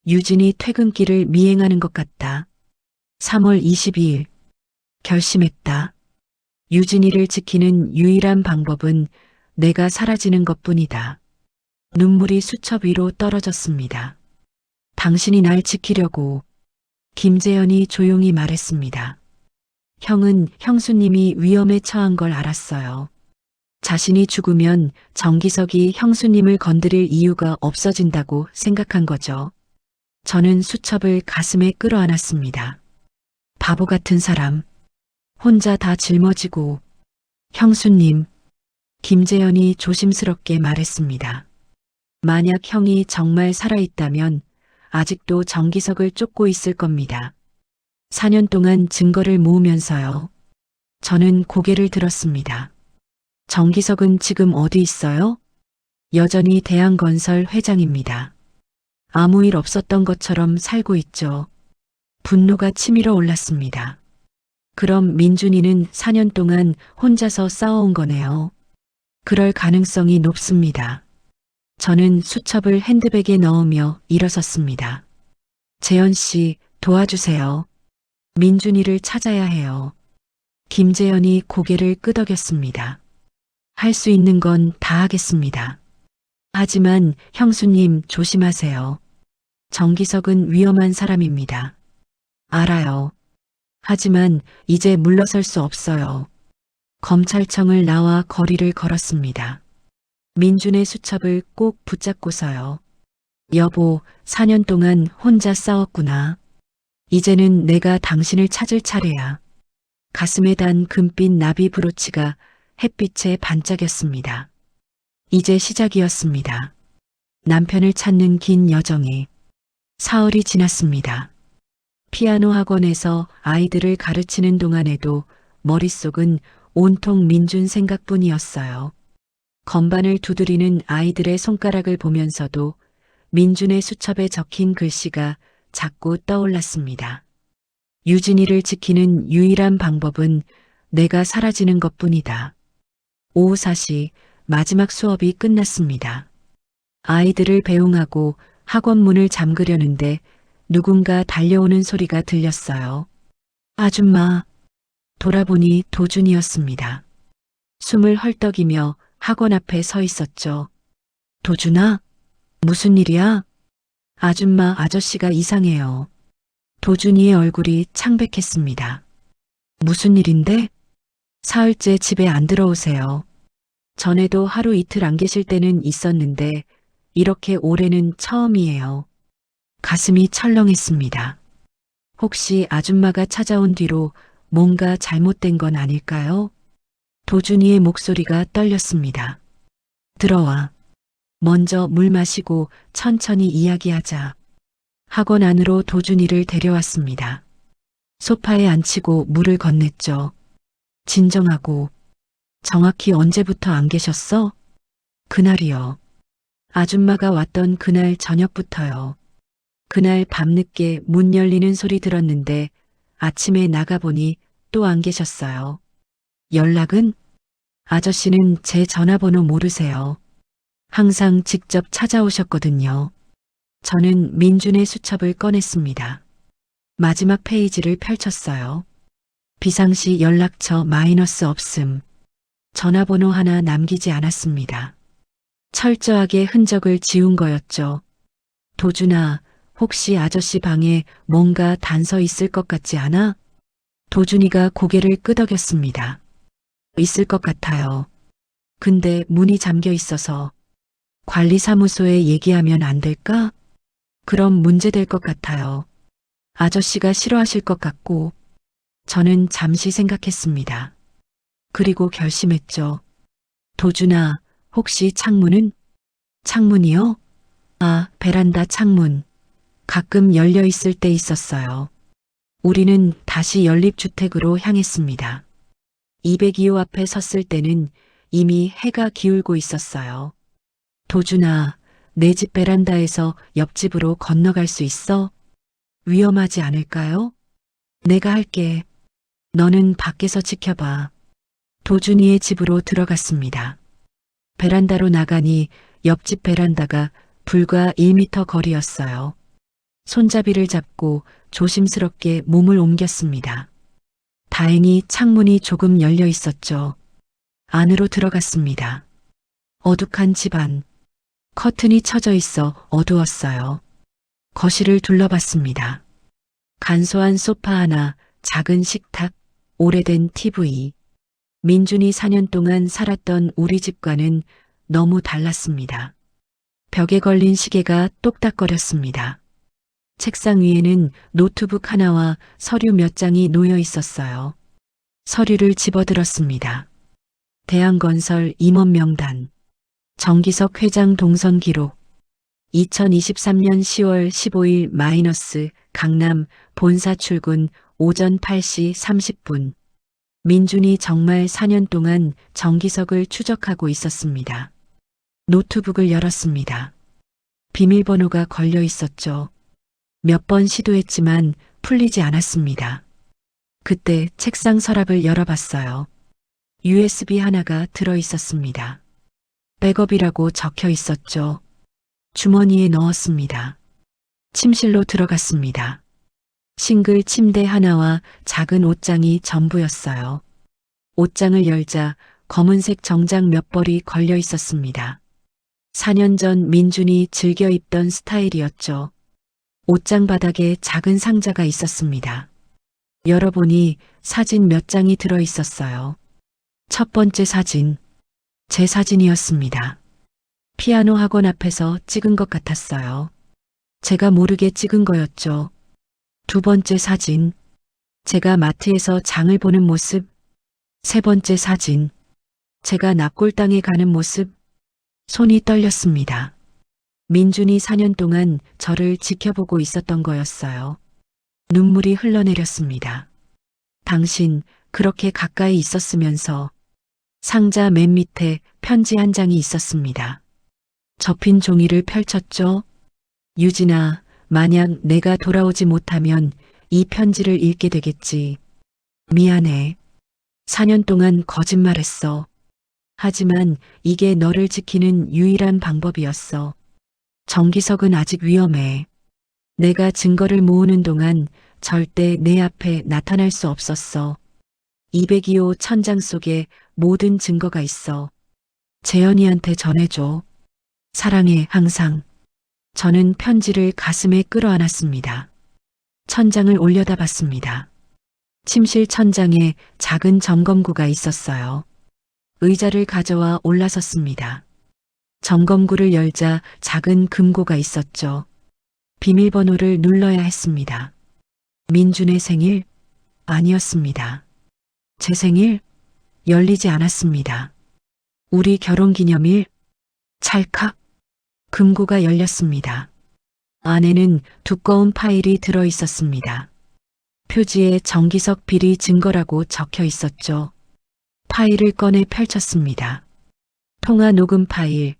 유진이 퇴근길을 미행하는 것 같다. 3월 22일. 결심했다. 유진이를 지키는 유일한 방법은 내가 사라지는 것뿐이다. 눈물이 수첩 위로 떨어졌습니다. 당신이 날 지키려고. 김재현이 조용히 말했습니다. 형은 형수님이 위험에 처한 걸 알았어요. 자신이 죽으면 정기석이 형수님을 건드릴 이유가 없어진다고 생각한 거죠. 저는 수첩을 가슴에 끌어안았습니다. 바보 같은 사람. 혼자 다 짊어지고. 형수님. 김재현이 조심스럽게 말했습니다. 만약 형이 정말 살아있다면 아직도 정기석을 쫓고 있을 겁니다. 4년 동안 증거를 모으면서요. 저는 고개를 들었습니다. 정기석은 지금 어디 있어요? 여전히 대한건설 회장입니다. 아무 일 없었던 것처럼 살고 있죠. 분노가 치밀어 올랐습니다. 그럼 민준이는 4년 동안 혼자서 싸워온 거네요. 그럴 가능성이 높습니다. 저는 수첩을 핸드백에 넣으며 일어섰습니다. 재현 씨, 도와주세요. 민준이를 찾아야 해요. 김재현이 고개를 끄덕였습니다. 할 수 있는 건 다 하겠습니다. 하지만 형수님 조심하세요. 정기석은 위험한 사람입니다. 알아요. 하지만 이제 물러설 수 없어요. 검찰청을 나와 거리를 걸었습니다. 민준의 수첩을 꼭 붙잡고서요. 여보, 4년 동안 혼자 싸웠구나. 이제는 내가 당신을 찾을 차례야. 가슴에 단 금빛 나비 브로치가 햇빛에 반짝였습니다. 이제 시작이었습니다. 남편을 찾는 긴 여정에 사흘이 지났습니다. 피아노 학원에서 아이들을 가르치는 동안에도 머릿속은 온통 민준 생각뿐이었어요. 건반을 두드리는 아이들의 손가락을 보면서도 민준의 수첩에 적힌 글씨가 자꾸 떠올랐습니다. 유진이를 지키는 유일한 방법은 내가 사라지는 것뿐이다. 오후 4시 마지막 수업이 끝났습니다. 아이들을 배웅하고 학원 문을 잠그려는데 누군가 달려오는 소리가 들렸어요. 아줌마. 돌아보니 도준이었습니다. 숨을 헐떡이며 학원 앞에 서 있었죠. 도준아? 무슨 일이야? 아줌마, 아저씨가 이상해요. 도준이의 얼굴이 창백했습니다. 무슨 일인데? 사흘째 집에 안 들어오세요. 전에도 하루 이틀 안 계실 때는 있었는데 이렇게 올해는 처음이에요. 가슴이 철렁했습니다. 혹시 아줌마가 찾아온 뒤로 뭔가 잘못된 건 아닐까요? 도준이의 목소리가 떨렸습니다. 들어와. 먼저 물 마시고 천천히 이야기하자. 학원 안으로 도준이를 데려왔습니다. 소파에 앉히고 물을 건넸죠. 진정하고. 정확히 언제부터 안 계셨어? 그날이요. 아줌마가 왔던 그날 저녁부터요. 그날 밤늦게 문 열리는 소리 들었는데 아침에 나가보니 또 안 계셨어요. 연락은? 아저씨는 제 전화번호 모르세요. 항상 직접 찾아오셨거든요. 저는 민준의 수첩을 꺼냈습니다. 마지막 페이지를 펼쳤어요. 비상시 연락처 마이너스 없음. 전화번호 하나 남기지 않았습니다. 철저하게 흔적을 지운 거였죠. 도준아, 혹시 아저씨 방에 뭔가 단서 있을 것 같지 않아? 도준이가 고개를 끄덕였습니다. 있을 것 같아요. 근데 문이 잠겨 있어서 관리사무소에 얘기하면 안 될까? 그럼 문제될 것 같아요. 아저씨가 싫어하실 것 같고. 저는 잠시 생각했습니다. 그리고 결심했죠. 도준아, 혹시 창문은? 창문이요? 아, 베란다 창문. 가끔 열려 있을 때 있었어요. 우리는 다시 연립주택으로 향했습니다. 202호 앞에 섰을 때는 이미 해가 기울고 있었어요. 도준아, 내 집 베란다에서 옆집으로 건너갈 수 있어? 위험하지 않을까요? 내가 할게. 너는 밖에서 지켜봐. 도준이의 집으로 들어갔습니다. 베란다로 나가니 옆집 베란다가 불과 1m 거리였어요. 손잡이를 잡고 조심스럽게 몸을 옮겼습니다. 다행히 창문이 조금 열려 있었죠. 안으로 들어갔습니다. 어둑한 집안. 커튼이 쳐져 있어 어두웠어요. 거실을 둘러봤습니다. 간소한 소파 하나, 작은 식탁, 오래된 TV. 민준이 4년 동안 살았던 우리 집과는 너무 달랐습니다. 벽에 걸린 시계가 똑딱거렸습니다. 책상 위에는 노트북 하나와 서류 몇 장이 놓여 있었어요. 서류를 집어들었습니다. 대한건설 임원 명단, 정기석 회장 동선 기록, 2023년 10월 15일 마이너스 강남 본사 출근 오전 8시 30분. 민준이 정말 4년 동안 정기석을 추적하고 있었습니다. 노트북을 열었습니다. 비밀번호가 걸려 있었죠. 몇 번 시도했지만 풀리지 않았습니다. 그때 책상 서랍을 열어봤어요. USB 하나가 들어 있었습니다. 백업이라고 적혀 있었죠. 주머니에 넣었습니다. 침실로 들어갔습니다. 싱글 침대 하나와 작은 옷장이 전부였어요. 옷장을 열자 검은색 정장 몇 벌이 걸려 있었습니다. 4년 전 민준이 즐겨 입던 스타일이었죠. 옷장 바닥에 작은 상자가 있었습니다. 열어보니 사진 몇 장이 들어 있었어요. 첫 번째 사진, 제 사진이었습니다. 피아노 학원 앞에서 찍은 것 같았어요. 제가 모르게 찍은 거였죠. 두 번째 사진, 제가 마트에서 장을 보는 모습. 세 번째 사진, 제가 납골당에 가는 모습. 손이 떨렸습니다. 민준이 4년 동안 저를 지켜보고 있었던 거였어요. 눈물이 흘러내렸습니다. 당신 그렇게 가까이 있었으면서. 상자 맨 밑에 편지 한 장이 있었습니다. 접힌 종이를 펼쳤죠. 유진아, 만약 내가 돌아오지 못하면 이 편지를 읽게 되겠지. 미안해. 4년 동안 거짓말했어. 하지만 이게 너를 지키는 유일한 방법이었어. 정기석은 아직 위험해. 내가 증거를 모으는 동안 절대 내 앞에 나타날 수 없었어. 202호 천장 속에 모든 증거가 있어. 재현이한테 전해줘. 사랑해, 항상. 저는 편지를 가슴에 끌어안았습니다. 천장을 올려다 봤습니다. 침실 천장에 작은 점검구가 있었어요. 의자를 가져와 올라섰습니다. 점검구를 열자 작은 금고가 있었죠. 비밀번호를 눌러야 했습니다. 민준의 생일? 아니었습니다. 제 생일? 열리지 않았습니다. 우리 결혼기념일? 찰칵. 금고가 열렸습니다. 안에는 두꺼운 파일이 들어 있었습니다. 표지에 정기석 비리 증거라고 적혀 있었죠. 파일을 꺼내 펼쳤습니다. 통화 녹음 파일,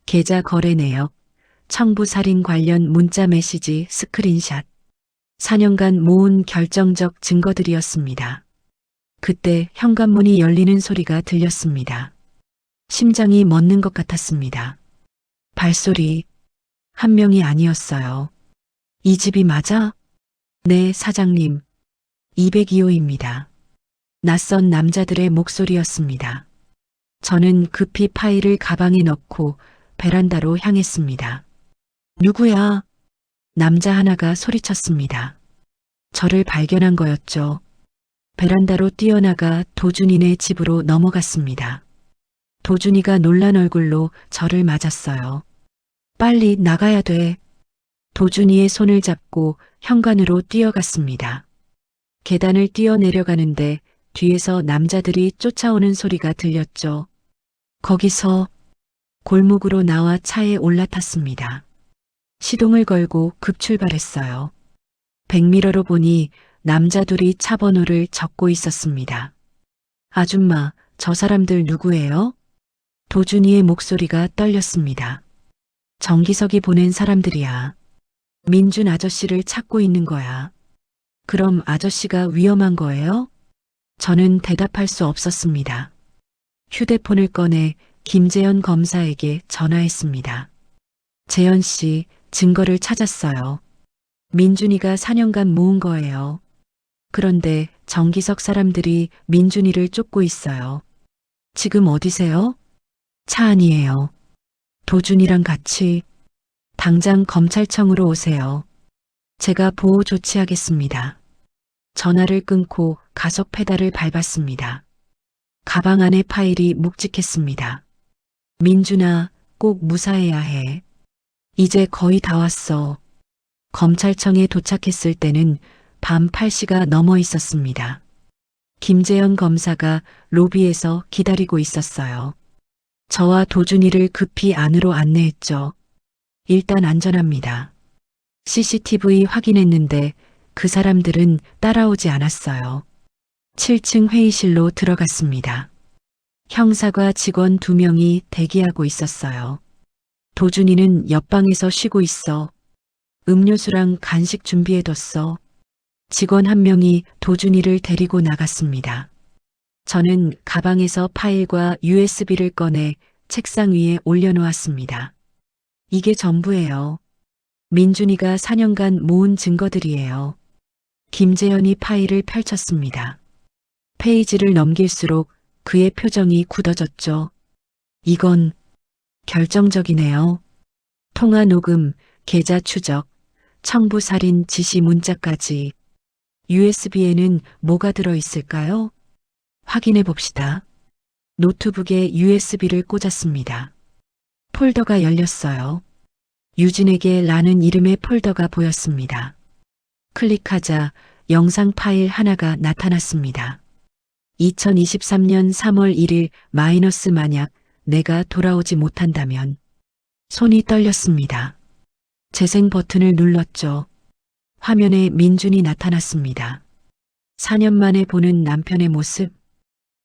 계좌 거래 내역, 청부살인 관련 문자 메시지 스크린샷. 4년간 모은 결정적 증거들이었습니다. 그때 현관문이 열리는 소리가 들렸습니다. 심장이 멎는 것 같았습니다. 발소리. 한 명이 아니었어요. 이 집이 맞아? 네, 사장님. 202호입니다. 낯선 남자들의 목소리였습니다. 저는 급히 파일을 가방에 넣고 베란다로 향했습니다. 누구야? 남자 하나가 소리쳤습니다. 저를 발견한 거였죠. 베란다로 뛰어나가 도준이네 집으로 넘어갔습니다. 도준이가 놀란 얼굴로 저를 맞았어요. 빨리 나가야 돼. 도준이의 손을 잡고 현관으로 뛰어갔습니다. 계단을 뛰어내려가는데 뒤에서 남자들이 쫓아오는 소리가 들렸죠. 거기서 골목으로 나와 차에 올라탔습니다. 시동을 걸고 급출발했어요. 백미러로 보니 남자 둘이 차 번호를 적고 있었습니다. 아줌마, 저 사람들 누구예요? 도준이의 목소리가 떨렸습니다. 정기석이 보낸 사람들이야. 민준 아저씨를 찾고 있는 거야. 그럼 아저씨가 위험한 거예요? 저는 대답할 수 없었습니다. 휴대폰을 꺼내 김재현 검사에게 전화했습니다. 재현 씨, 증거를 찾았어요. 민준이가 4년간 모은 거예요. 그런데 정기석 사람들이 민준이를 쫓고 있어요. 지금 어디세요? 차 안이에요. 도준이랑 같이. 당장 검찰청으로 오세요. 제가 보호 조치하겠습니다. 전화를 끊고 가속 페달을 밟았습니다. 가방 안의 파일이 묵직했습니다. 민준아, 꼭 무사해야 해. 이제 거의 다 왔어. 검찰청에 도착했을 때는 밤 8시가 넘어 있었습니다. 김재현 검사가 로비에서 기다리고 있었어요. 저와 도준이를 급히 안으로 안내했죠. 일단 안전합니다. CCTV 확인했는데 그 사람들은 따라오지 않았어요. 7층 회의실로 들어갔습니다. 형사과 직원 2명이 대기하고 있었어요. 도준이는 옆방에서 쉬고 있어. 음료수랑 간식 준비해뒀어. 직원 1명이 도준이를 데리고 나갔습니다. 저는 가방에서 파일과 USB를 꺼내 책상 위에 올려놓았습니다. 이게 전부예요. 민준이가 4년간 모은 증거들이에요. 김재현이 파일을 펼쳤습니다. 페이지를 넘길수록 그의 표정이 굳어졌죠. 이건 결정적이네요. 통화 녹음, 계좌 추적, 청부살인 지시 문자까지. USB에는 뭐가 들어있을까요? 확인해 봅시다. 노트북에 USB를 꽂았습니다. 폴더가 열렸어요. 유진에게 라는 이름의 폴더가 보였습니다. 클릭하자 영상 파일 하나가 나타났습니다. 2023년 3월 1일 마이너스 만약 내가 돌아오지 못한다면. 손이 떨렸습니다. 재생 버튼을 눌렀죠. 화면에 민준이 나타났습니다. 4년 만에 보는 남편의 모습.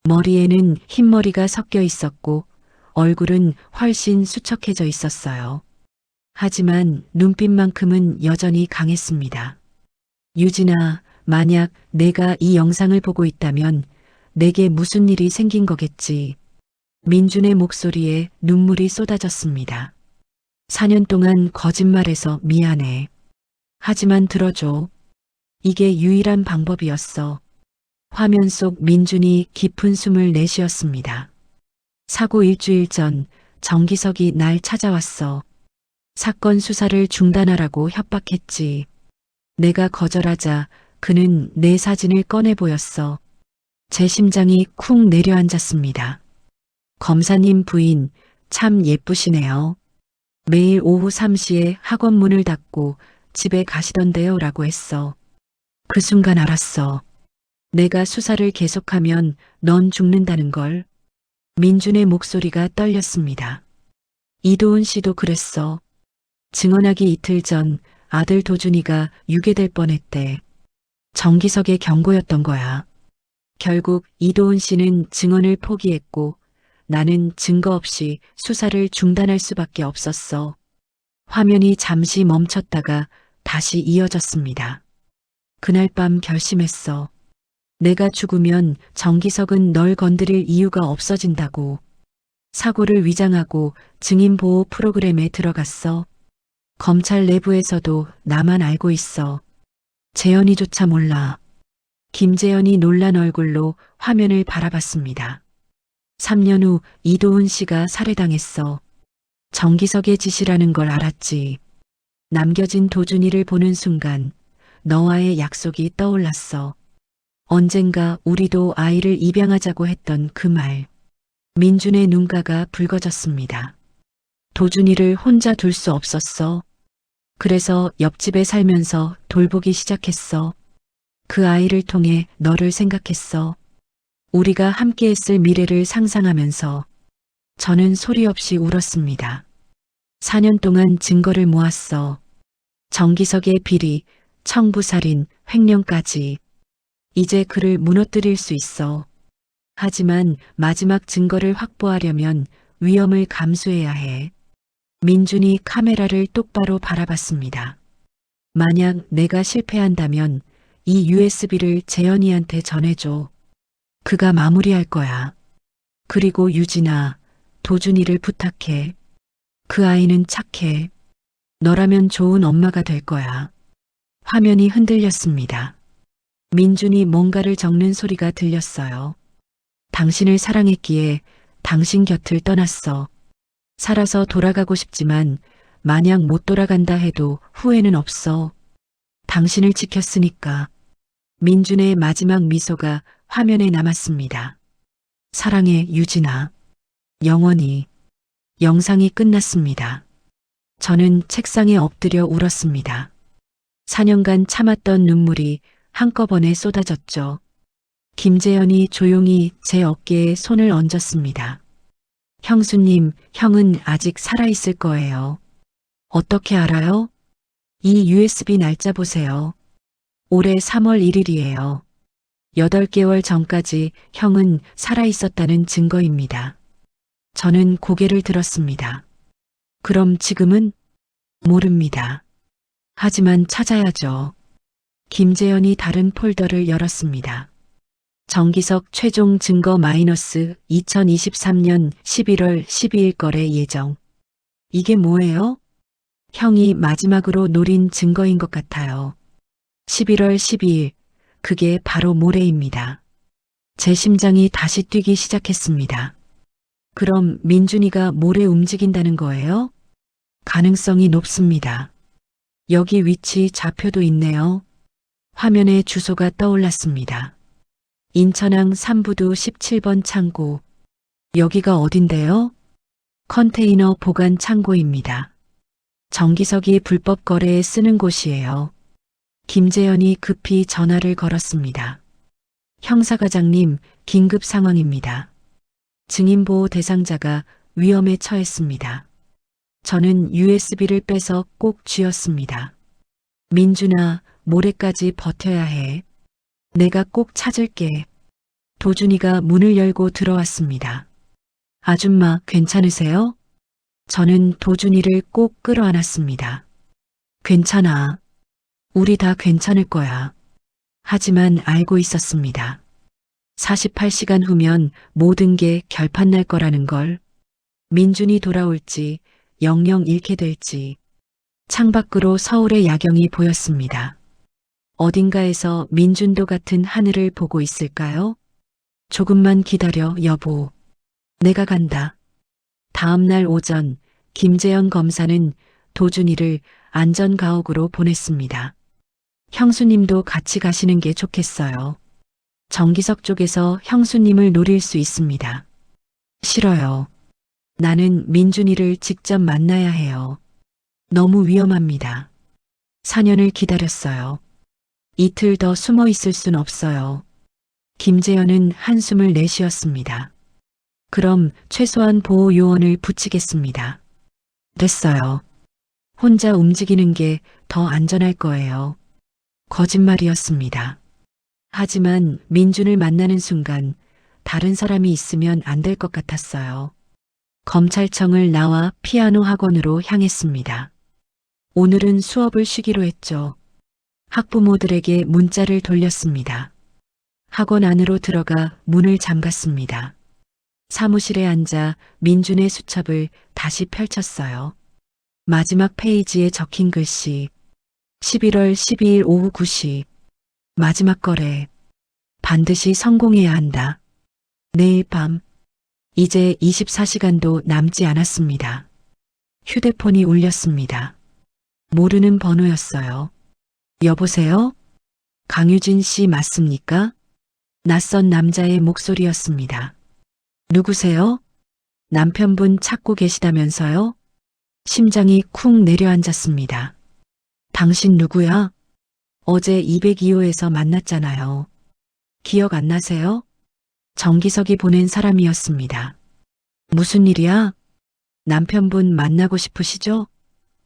머리에는 흰머리가 섞여 있었고 얼굴은 훨씬 수척해져 있었어요. 하지만 눈빛만큼은 여전히 강했습니다. 유진아, 만약 내가 이 영상을 보고 있다면 내게 무슨 일이 생긴 거겠지. 민준의 목소리에 눈물이 쏟아졌습니다. 4년 동안 거짓말해서 미안해. 하지만 들어줘. 이게 유일한 방법이었어. 화면 속 민준이 깊은 숨을 내쉬었습니다. 사고 일주일 전 정기석이 날 찾아왔어. 사건 수사를 중단하라고 협박했지. 내가 거절하자 그는 내 사진을 꺼내 보였어. 제 심장이 쿵 내려앉았습니다. 검사님 부인 참 예쁘시네요. 매일 오후 3시에 학원 문을 닫고 집에 가시던데요 라고 했어. 그 순간 알았어. 내가 수사를 계속하면 넌 죽는다는 걸. 민준의 목소리가 떨렸습니다. 이도훈 씨도 그랬어. 증언하기 이틀 전 아들 도준이가 유괴될 뻔했대. 정기석의 경고였던 거야. 결국 이도훈 씨는 증언을 포기했고 나는 증거 없이 수사를 중단할 수밖에 없었어. 화면이 잠시 멈췄다가 다시 이어졌습니다. 그날 밤 결심했어. 내가 죽으면 정기석은 널 건드릴 이유가 없어진다고. 사고를 위장하고 증인보호 프로그램에 들어갔어. 검찰 내부에서도 나만 알고 있어. 재현이조차 몰라. 김재현이 놀란 얼굴로 화면을 바라봤습니다. 3년 후 이도훈 씨가 살해당했어. 정기석의 짓이라는 걸 알았지. 남겨진 도준이를 보는 순간 너와의 약속이 떠올랐어. 언젠가 우리도 아이를 입양하자고 했던 그 말. 민준의 눈가가 붉어졌습니다. 도준이를 혼자 둘 수 없었어. 그래서 옆집에 살면서 돌보기 시작했어. 그 아이를 통해 너를 생각했어. 우리가 함께했을 미래를 상상하면서 저는 소리 없이 울었습니다. 4년 동안 증거를 모았어. 정기석의 비리, 청부살인, 횡령까지. 이제 그를 무너뜨릴 수 있어. 하지만 마지막 증거를 확보하려면 위험을 감수해야 해. 민준이 카메라를 똑바로 바라봤습니다. 만약 내가 실패한다면 이 USB를 재현이한테 전해줘. 그가 마무리할 거야. 그리고 유진아, 도준이를 부탁해. 그 아이는 착해. 너라면 좋은 엄마가 될 거야. 화면이 흔들렸습니다. 민준이 뭔가를 적는 소리가 들렸어요. 당신을 사랑했기에 당신 곁을 떠났어. 살아서 돌아가고 싶지만 만약 못 돌아간다 해도 후회는 없어. 당신을 지켰으니까. 민준의 마지막 미소가 화면에 남았습니다. 사랑해, 유진아. 영원히. 영상이 끝났습니다. 저는 책상에 엎드려 울었습니다. 4년간 참았던 눈물이 한꺼번에 쏟아졌죠. 김재현이 조용히 제 어깨에 손을 얹었습니다. 형수님, 형은 아직 살아있을 거예요. 어떻게 알아요? 이 USB 날짜 보세요. 올해 3월 1일이에요. 8개월 전까지 형은 살아있었다는 증거입니다. 저는 고개를 들었습니다. 그럼 지금은? 모릅니다. 하지만 찾아야죠. 김재현이 다른 폴더를 열었습니다. 정기석 최종 증거 마이너스 2023년 11월 12일 거래 예정. 이게 뭐예요? 형이 마지막으로 노린 증거인 것 같아요. 11월 12일, 그게 바로 모레입니다. 제 심장이 다시 뛰기 시작했습니다. 그럼 민준이가 모레 움직인다는 거예요? 가능성이 높습니다. 여기 위치 좌표도 있네요. 화면에 주소가 떠올랐습니다. 인천항 삼부두 17번 창고. 여기가 어딘데요? 컨테이너 보관 창고입니다. 정기석이 불법 거래에 쓰는 곳이에요. 김재현이 급히 전화를 걸었습니다. 형사과장님, 긴급 상황입니다. 증인보호 대상자가 위험에 처했습니다. 저는 USB를 빼서 꼭 쥐었습니다. 민준아, 모레까지 버텨야 해. 내가 꼭 찾을게. 도준이가 문을 열고 들어왔습니다. 아줌마, 괜찮으세요? 저는 도준이를 꼭 끌어안았습니다. 괜찮아. 우리 다 괜찮을 거야. 하지만 알고 있었습니다. 48시간 후면 모든 게 결판 날 거라는 걸. 민준이 돌아올지 영영 잃게 될지. 창밖으로 서울의 야경이 보였습니다. 어딘가에서 민준도 같은 하늘을 보고 있을까요? 조금만 기다려, 여보. 내가 간다. 다음 날 오전 김재현 검사는 도준이를 안전가옥으로 보냈습니다. 형수님도 같이 가시는 게 좋겠어요. 정기석 쪽에서 형수님을 노릴 수 있습니다. 싫어요. 나는 민준이를 직접 만나야 해요. 너무 위험합니다. 4년을 기다렸어요. 이틀 더 숨어 있을 순 없어요. 김재현은 한숨을 내쉬었습니다. 그럼 최소한 보호 요원을 붙이겠습니다. 됐어요. 혼자 움직이는 게 더 안전할 거예요. 거짓말이었습니다. 하지만 민준을 만나는 순간 다른 사람이 있으면 안 될 것 같았어요. 검찰청을 나와 피아노 학원으로 향했습니다. 오늘은 수업을 쉬기로 했죠. 학부모들에게 문자를 돌렸습니다. 학원 안으로 들어가 문을 잠갔습니다. 사무실에 앉아 민준의 수첩을 다시 펼쳤어요. 마지막 페이지에 적힌 글씨. 11월 12일 오후 9시. 마지막 거래. 반드시 성공해야 한다. 내일 밤. 이제 24시간도 남지 않았습니다. 휴대폰이 울렸습니다. 모르는 번호였어요. 여보세요? 강유진 씨 맞습니까? 낯선 남자의 목소리였습니다. 누구세요? 남편분 찾고 계시다면서요? 심장이 쿵 내려앉았습니다. 당신 누구야? 어제 202호에서 만났잖아요. 기억 안 나세요? 정기석이 보낸 사람이었습니다. 무슨 일이야? 남편분 만나고 싶으시죠?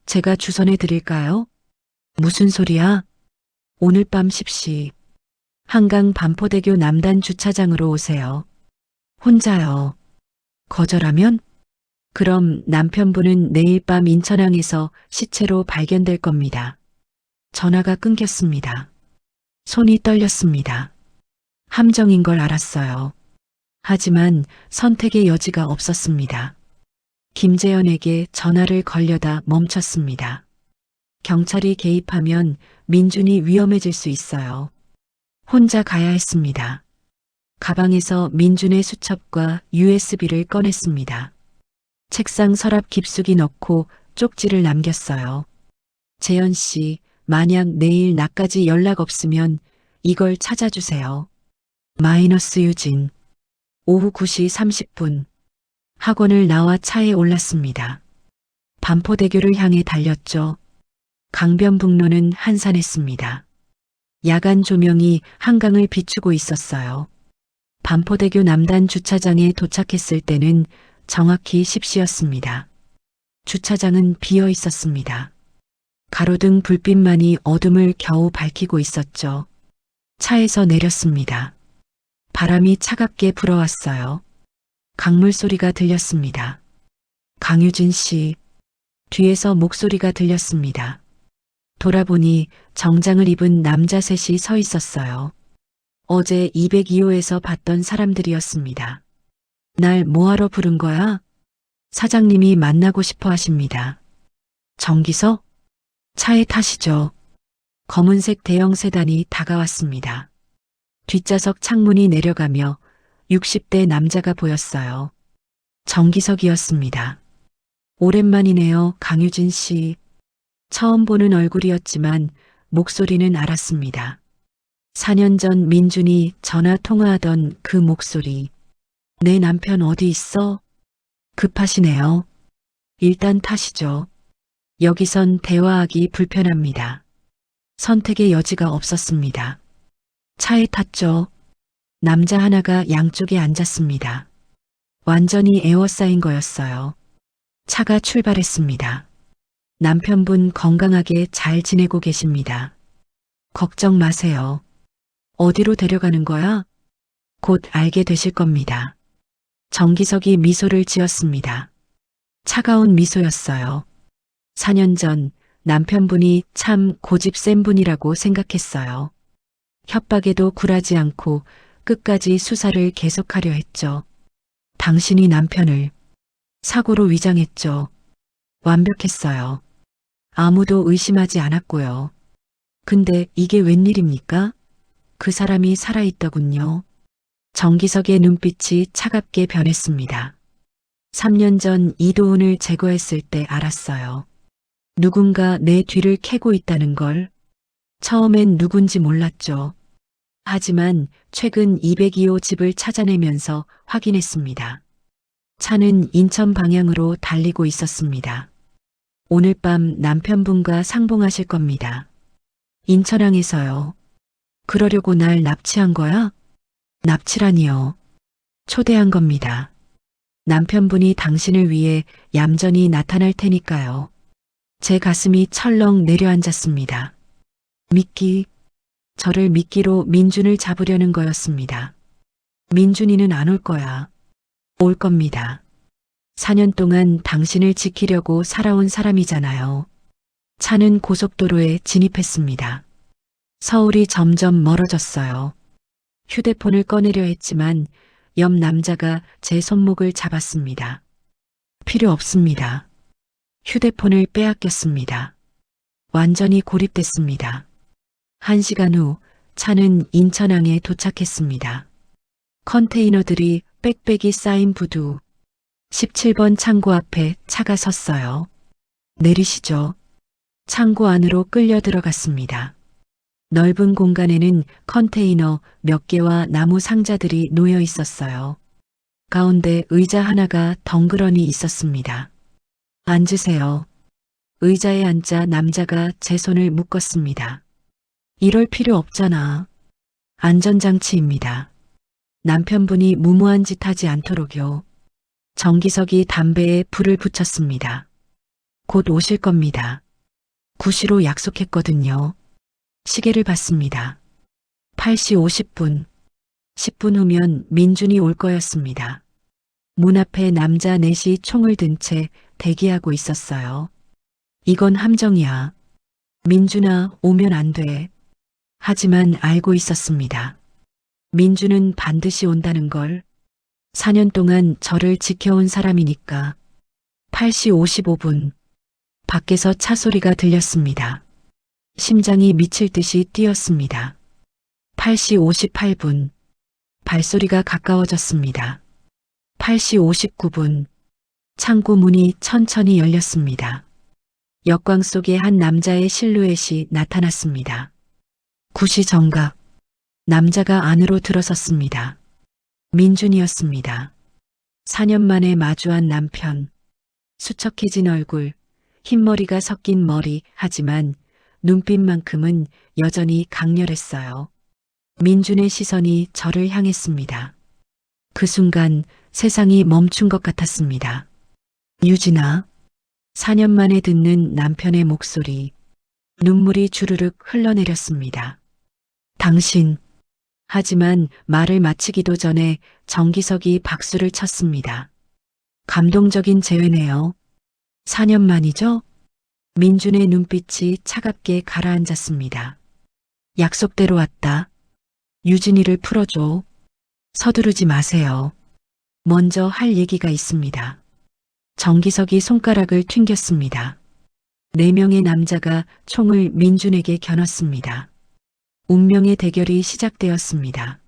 제가 주선해 드릴까요? 무슨 소리야? 오늘 밤 10시. 한강 반포대교 남단 주차장으로 오세요. 혼자요. 거절하면? 그럼 남편분은 내일 밤 인천항에서 시체로 발견될 겁니다. 전화가 끊겼습니다. 손이 떨렸습니다. 함정인 걸 알았어요. 하지만 선택의 여지가 없었습니다. 김재현에게 전화를 걸려다 멈췄습니다. 경찰이 개입하면 민준이 위험해질 수 있어요. 혼자 가야 했습니다. 가방에서 민준의 수첩과 USB를 꺼냈습니다. 책상 서랍 깊숙이 넣고 쪽지를 남겼어요. 재현 씨, 만약 내일 나까지 연락 없으면 이걸 찾아주세요. 마이너스 유진. 오후 9시 30분. 학원을 나와 차에 올랐습니다. 반포대교를 향해 달렸죠. 강변북로는 한산했습니다. 야간 조명이 한강을 비추고 있었어요. 반포대교 남단 주차장에 도착했을 때는 정확히 10시였습니다. 주차장은 비어 있었습니다. 가로등 불빛만이 어둠을 겨우 밝히고 있었죠. 차에서 내렸습니다. 바람이 차갑게 불어왔어요. 강물 소리가 들렸습니다. 강유진 씨. 뒤에서 목소리가 들렸습니다. 돌아보니 정장을 입은 남자 셋이 서 있었어요. 어제 202호에서 봤던 사람들이었습니다. 날 뭐하러 부른 거야? 사장님이 만나고 싶어 하십니다. 정기석? 차에 타시죠. 검은색 대형 세단이 다가왔습니다. 뒷좌석 창문이 내려가며 60대 남자가 보였어요. 정기석이었습니다. 오랜만이네요, 강유진 씨. 처음 보는 얼굴이었지만 목소리는 알았습니다. 4년 전 민준이 전화 통화하던 그 목소리. 내 남편 어디 있어? 급하시네요. 일단 타시죠. 여기선 대화하기 불편합니다. 선택의 여지가 없었습니다. 차에 탔죠. 남자 하나가 양쪽에 앉았습니다. 완전히 에워싸인 거였어요. 차가 출발했습니다. 남편분 건강하게 잘 지내고 계십니다. 걱정 마세요. 어디로 데려가는 거야? 곧 알게 되실 겁니다. 정기석이 미소를 지었습니다. 차가운 미소였어요. 4년 전 남편분이 참 고집 센 분이라고 생각했어요. 협박에도 굴하지 않고 끝까지 수사를 계속하려 했죠. 당신이 남편을 사고로 위장했죠. 완벽했어요. 아무도 의심하지 않았고요. 근데 이게 웬일입니까? 그 사람이 살아있더군요. 정기석의 눈빛이 차갑게 변했습니다. 3년 전 이도훈을 제거했을 때 알았어요. 누군가 내 뒤를 캐고 있다는 걸. 처음엔 누군지 몰랐죠. 하지만 최근 202호 집을 찾아내면서 확인했습니다. 차는 인천 방향으로 달리고 있었습니다. 오늘 밤 남편분과 상봉하실 겁니다. 인천항에서요. 그러려고 날 납치한 거야? 납치라니요. 초대한 겁니다. 남편분이 당신을 위해 얌전히 나타날 테니까요. 제 가슴이 철렁 내려앉았습니다. 저를 미끼로 민준을 잡으려는 거였습니다. 민준이는 안 올 거야. 올 겁니다. 4년 동안 당신을 지키려고 살아온 사람이잖아요. 차는 고속도로에 진입했습니다. 서울이 점점 멀어졌어요. 휴대폰을 꺼내려 했지만 옆 남자가 제 손목을 잡았습니다. 필요 없습니다. 휴대폰을 빼앗겼습니다. 완전히 고립됐습니다. 1시간 후 차는 인천항에 도착했습니다. 컨테이너들이 빽빽이 쌓인 부두. 17번 창고 앞에 차가 섰어요. 내리시죠. 창고 안으로 끌려 들어갔습니다. 넓은 공간에는 컨테이너 몇 개와 나무 상자들이 놓여 있었어요. 가운데 의자 하나가 덩그러니 있었습니다. 앉으세요. 의자에 앉자 남자가 제 손을 묶었습니다. 이럴 필요 없잖아. 안전장치입니다. 남편분이 무모한 짓 하지 않도록요. 정기석이 담배에 불을 붙였습니다. 곧 오실 겁니다. 9시로 약속했거든요. 시계를 봤습니다. 8시 50분. 10분 후면 민준이 올 거였습니다. 문 앞에 남자 넷이 총을 든 채 대기하고 있었어요. 이건 함정이야. 민준아, 오면 안 돼. 하지만 알고 있었습니다. 민준은 반드시 온다는 걸. 4년 동안 저를 지켜온 사람이니까. 8시 55분. 밖에서 차 소리가 들렸습니다. 심장이 미칠 듯이 뛰었습니다. 8시 58분. 발소리가 가까워졌습니다. 8시 59분. 창고 문이 천천히 열렸습니다. 역광 속에 한 남자의 실루엣이 나타났습니다. 9시 정각. 남자가 안으로 들어섰습니다. 민준이었습니다. 4년 만에 마주한 남편. 수척해진 얼굴, 흰머리가 섞인 머리, 하지만 눈빛만큼은 여전히 강렬했어요. 민준의 시선이 저를 향했습니다. 그 순간 세상이 멈춘 것 같았습니다. 유진아. 4년 만에 듣는 남편의 목소리. 눈물이 주르륵 흘러내렸습니다. 당신. 하지만 말을 마치기도 전에 정기석이 박수를 쳤습니다. 감동적인 재회네요. 4년 만이죠? 민준의 눈빛이 차갑게 가라앉았습니다. 약속대로 왔다. 유진이를 풀어줘. 서두르지 마세요. 먼저 할 얘기가 있습니다. 정기석이 손가락을 튕겼습니다. 4명의 남자가 총을 민준에게 겨눴습니다. 운명의 대결이 시작되었습니다.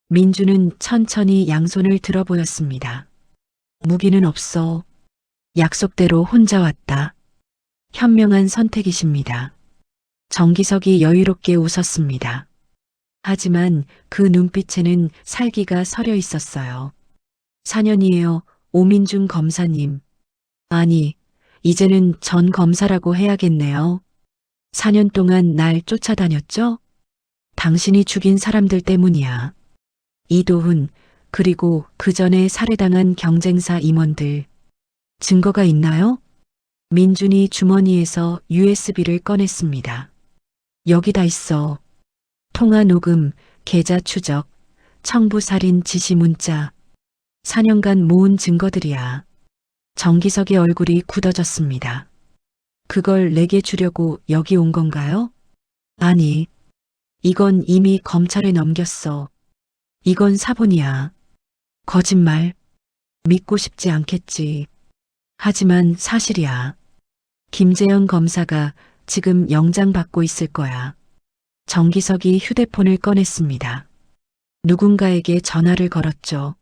민준은 천천히 양손을 들어 보였습니다. 무기는 없어. 약속대로 혼자 왔다. 현명한 선택이십니다. 정기석이 여유롭게 웃었습니다. 하지만 그 눈빛에는 살기가 서려 있었어요. 4년이에요, 오민준 검사님. 아니, 이제는 전 검사라고 해야겠네요. 4년 동안 날 쫓아다녔죠? 당신이 죽인 사람들 때문이야. 이도훈, 그리고 그 전에 살해당한 경쟁사 임원들. 증거가 있나요? 민준이 주머니에서 USB를 꺼냈습니다. 여기 다 있어. 통화 녹음, 계좌 추적, 청부살인 지시 문자. 4년간 모은 증거들이야. 정기석의 얼굴이 굳어졌습니다. 그걸 내게 주려고 여기 온 건가요? 아니, 이건 이미 검찰에 넘겼어. 이건 사본이야. 거짓말. 믿고 싶지 않겠지. 하지만 사실이야. 김재현 검사가 지금 영장 받고 있을 거야. 정기석이 휴대폰을 꺼냈습니다. 누군가에게 전화를 걸었죠.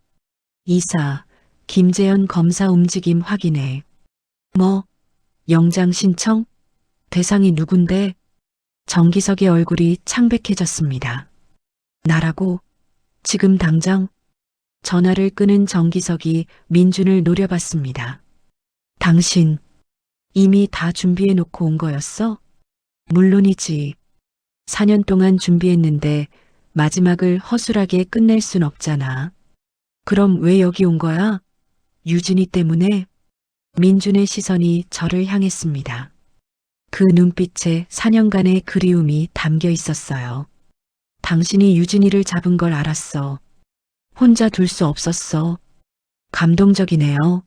이사, 김재현 검사 움직임 확인해. 뭐? 영장 신청? 대상이 누군데? 정기석의 얼굴이 창백해졌습니다. 나라고? 지금 당장? 전화를 끊은 정기석이 민준을 노려봤습니다. 당신, 이미 다 준비해 놓고 온 거였어? 물론이지. 4년 동안 준비했는데 마지막을 허술하게 끝낼 순 없잖아. 그럼 왜 여기 온 거야? 유진이 때문에? 민준의 시선이 저를 향했습니다. 그 눈빛에 4년간의 그리움이 담겨 있었어요. 당신이 유진이를 잡은 걸 알았어. 혼자 둘 수 없었어. 감동적이네요.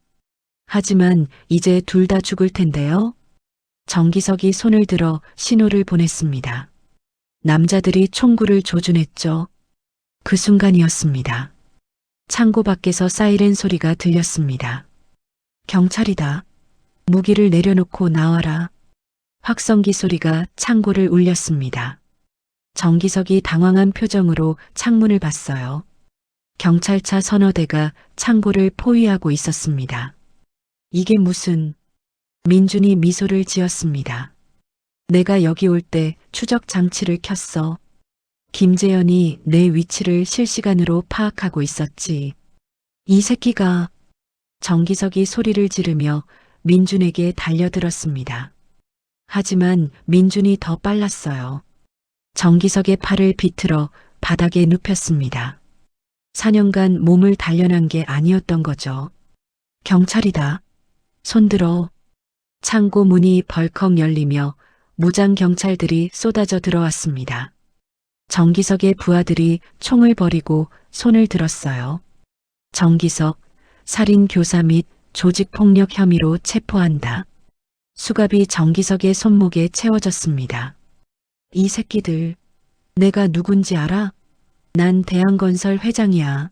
하지만 이제 둘 다 죽을 텐데요. 정기석이 손을 들어 신호를 보냈습니다. 남자들이 총구를 조준했죠. 그 순간이었습니다. 창고 밖에서 사이렌 소리가 들렸습니다. 경찰이다. 무기를 내려놓고 나와라. 확성기 소리가 창고를 울렸습니다. 정기석이 당황한 표정으로 창문을 봤어요. 경찰차 서너 대가 창고를 포위하고 있었습니다. 이게 무슨... 민준이 미소를 지었습니다. 내가 여기 올 때 추적 장치를 켰어. 김재현이 내 위치를 실시간으로 파악하고 있었지. 이 새끼가... 정기석이 소리를 지르며 민준에게 달려들었습니다. 하지만 민준이 더 빨랐어요. 정기석의 팔을 비틀어 바닥에 눕혔습니다. 4년간 몸을 단련한 게 아니었던 거죠. 경찰이다. 손들어. 창고 문이 벌컥 열리며 무장 경찰들이 쏟아져 들어왔습니다. 정기석의 부하들이 총을 버리고 손을 들었어요. 정기석, 살인 교사 및 조직폭력 혐의로 체포한다. 수갑이 정기석의 손목에 채워졌습니다. 이 새끼들, 내가 누군지 알아? 난 대한건설 회장이야.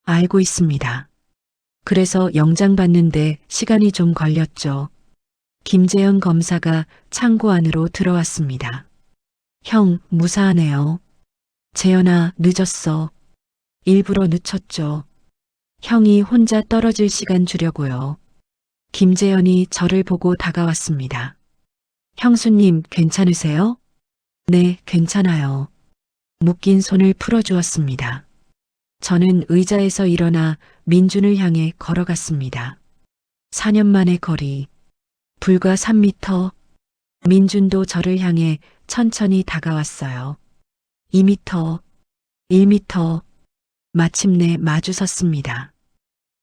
알고 있습니다. 그래서 영장 받는데 시간이 좀 걸렸죠. 김재현 검사가 창고 안으로 들어왔습니다. 형, 무사하네요. 재현아, 늦었어. 일부러 늦췄죠. 형이 혼자 떨어질 시간 주려고요. 김재현이 저를 보고 다가왔습니다. 형수님, 괜찮으세요? 네, 괜찮아요. 묶인 손을 풀어주었습니다. 저는 의자에서 일어나 민준을 향해 걸어갔습니다. 4년 만의 거리, 불과 3미터. 민준도 저를 향해 천천히 다가왔어요. 2미터, 1미터, 마침내 마주섰습니다.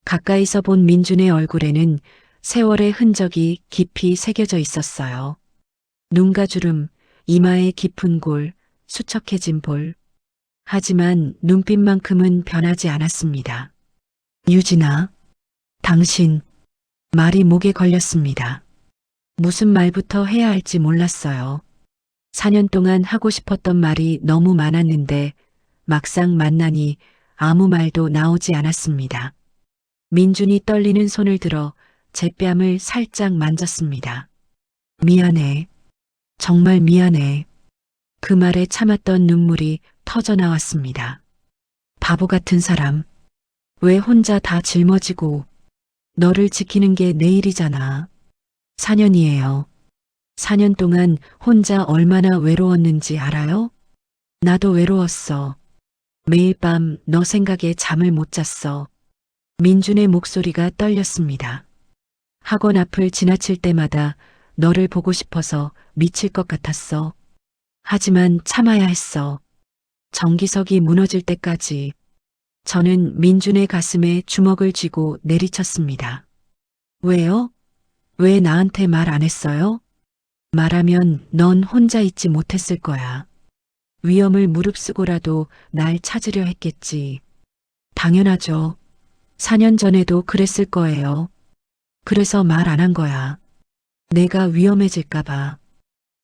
가까이서 본 민준의 얼굴에는 세월의 흔적이 깊이 새겨져 있었어요. 눈가 주름, 이마에 깊은 골, 수척해진 볼. 하지만 눈빛만큼은 변하지 않았습니다. 유진아, 당신, 말이 목에 걸렸습니다. 무슨 말부터 해야 할지 몰랐어요. 4년 동안 하고 싶었던 말이 너무 많았는데 막상 만나니 아무 말도 나오지 않았습니다. 민준이 떨리는 손을 들어 제 뺨을 살짝 만졌습니다. 미안해. 정말 미안해. 그 말에 참았던 눈물이 터져 나왔습니다. 바보 같은 사람. 왜 혼자 다 짊어지고. 너를 지키는 게 내 일이잖아. 4년이에요. 4년 동안 혼자 얼마나 외로웠는지 알아요? 나도 외로웠어. 매일 밤 너 생각에 잠을 못 잤어. 민준의 목소리가 떨렸습니다. 학원 앞을 지나칠 때마다 너를 보고 싶어서 미칠 것 같았어. 하지만 참아야 했어. 정기석이 무너질 때까지. 저는 민준의 가슴에 주먹을 쥐고 내리쳤습니다. 왜요? 왜 나한테 말 안 했어요? 말하면 넌 혼자 있지 못했을 거야. 위험을 무릅쓰고라도 날 찾으려 했겠지. 당연하죠. 4년 전에도 그랬을 거예요. 그래서 말 안 한 거야. 내가 위험해질까 봐.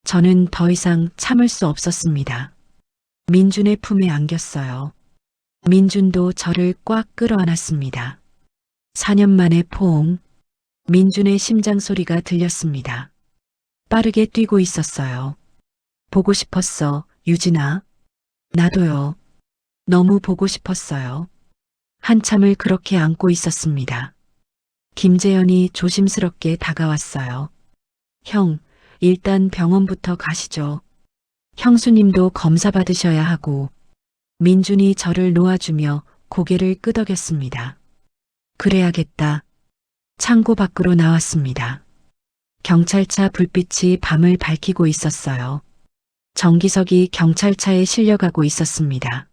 저는 더 이상 참을 수 없었습니다. 민준의 품에 안겼어요. 민준도 저를 꽉 끌어안았습니다. 4년 만에 포옹, 민준의 심장 소리가 들렸습니다. 빠르게 뛰고 있었어요. 보고 싶었어, 유진아. 나도요. 너무 보고 싶었어요. 한참을 그렇게 안고 있었습니다. 김재현이 조심스럽게 다가왔어요. 형, 일단 병원부터 가시죠. 형수님도 검사 받으셔야 하고. 민준이 저를 놓아주며 고개를 끄덕였습니다. 그래야겠다. 창고 밖으로 나왔습니다. 경찰차 불빛이 밤을 밝히고 있었어요. 정기석이 경찰차에 실려가고 있었습니다.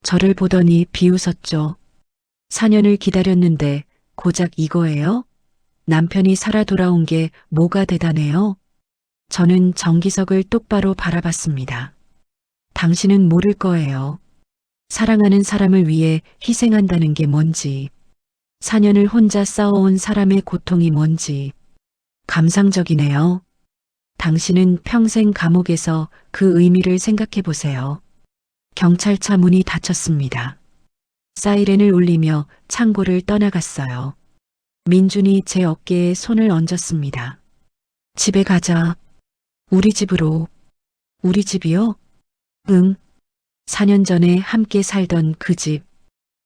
저를 보더니 비웃었죠. 4년을 기다렸는데 고작 이거예요? 남편이 살아 돌아온 게 뭐가 대단해요? 저는 정기석을 똑바로 바라봤습니다. 당신은 모를 거예요. 사랑하는 사람을 위해 희생한다는 게 뭔지, 4년을 혼자 싸워온 사람의 고통이 뭔지. 감상적이네요. 당신은 평생 감옥에서 그 의미를 생각해 보세요. 경찰차 문이 닫혔습니다. 사이렌을 울리며 창고를 떠나갔어요. 민준이 제 어깨에 손을 얹었습니다. 집에 가자. 우리 집으로. 우리 집이요? 응. 4년 전에 함께 살던 그 집.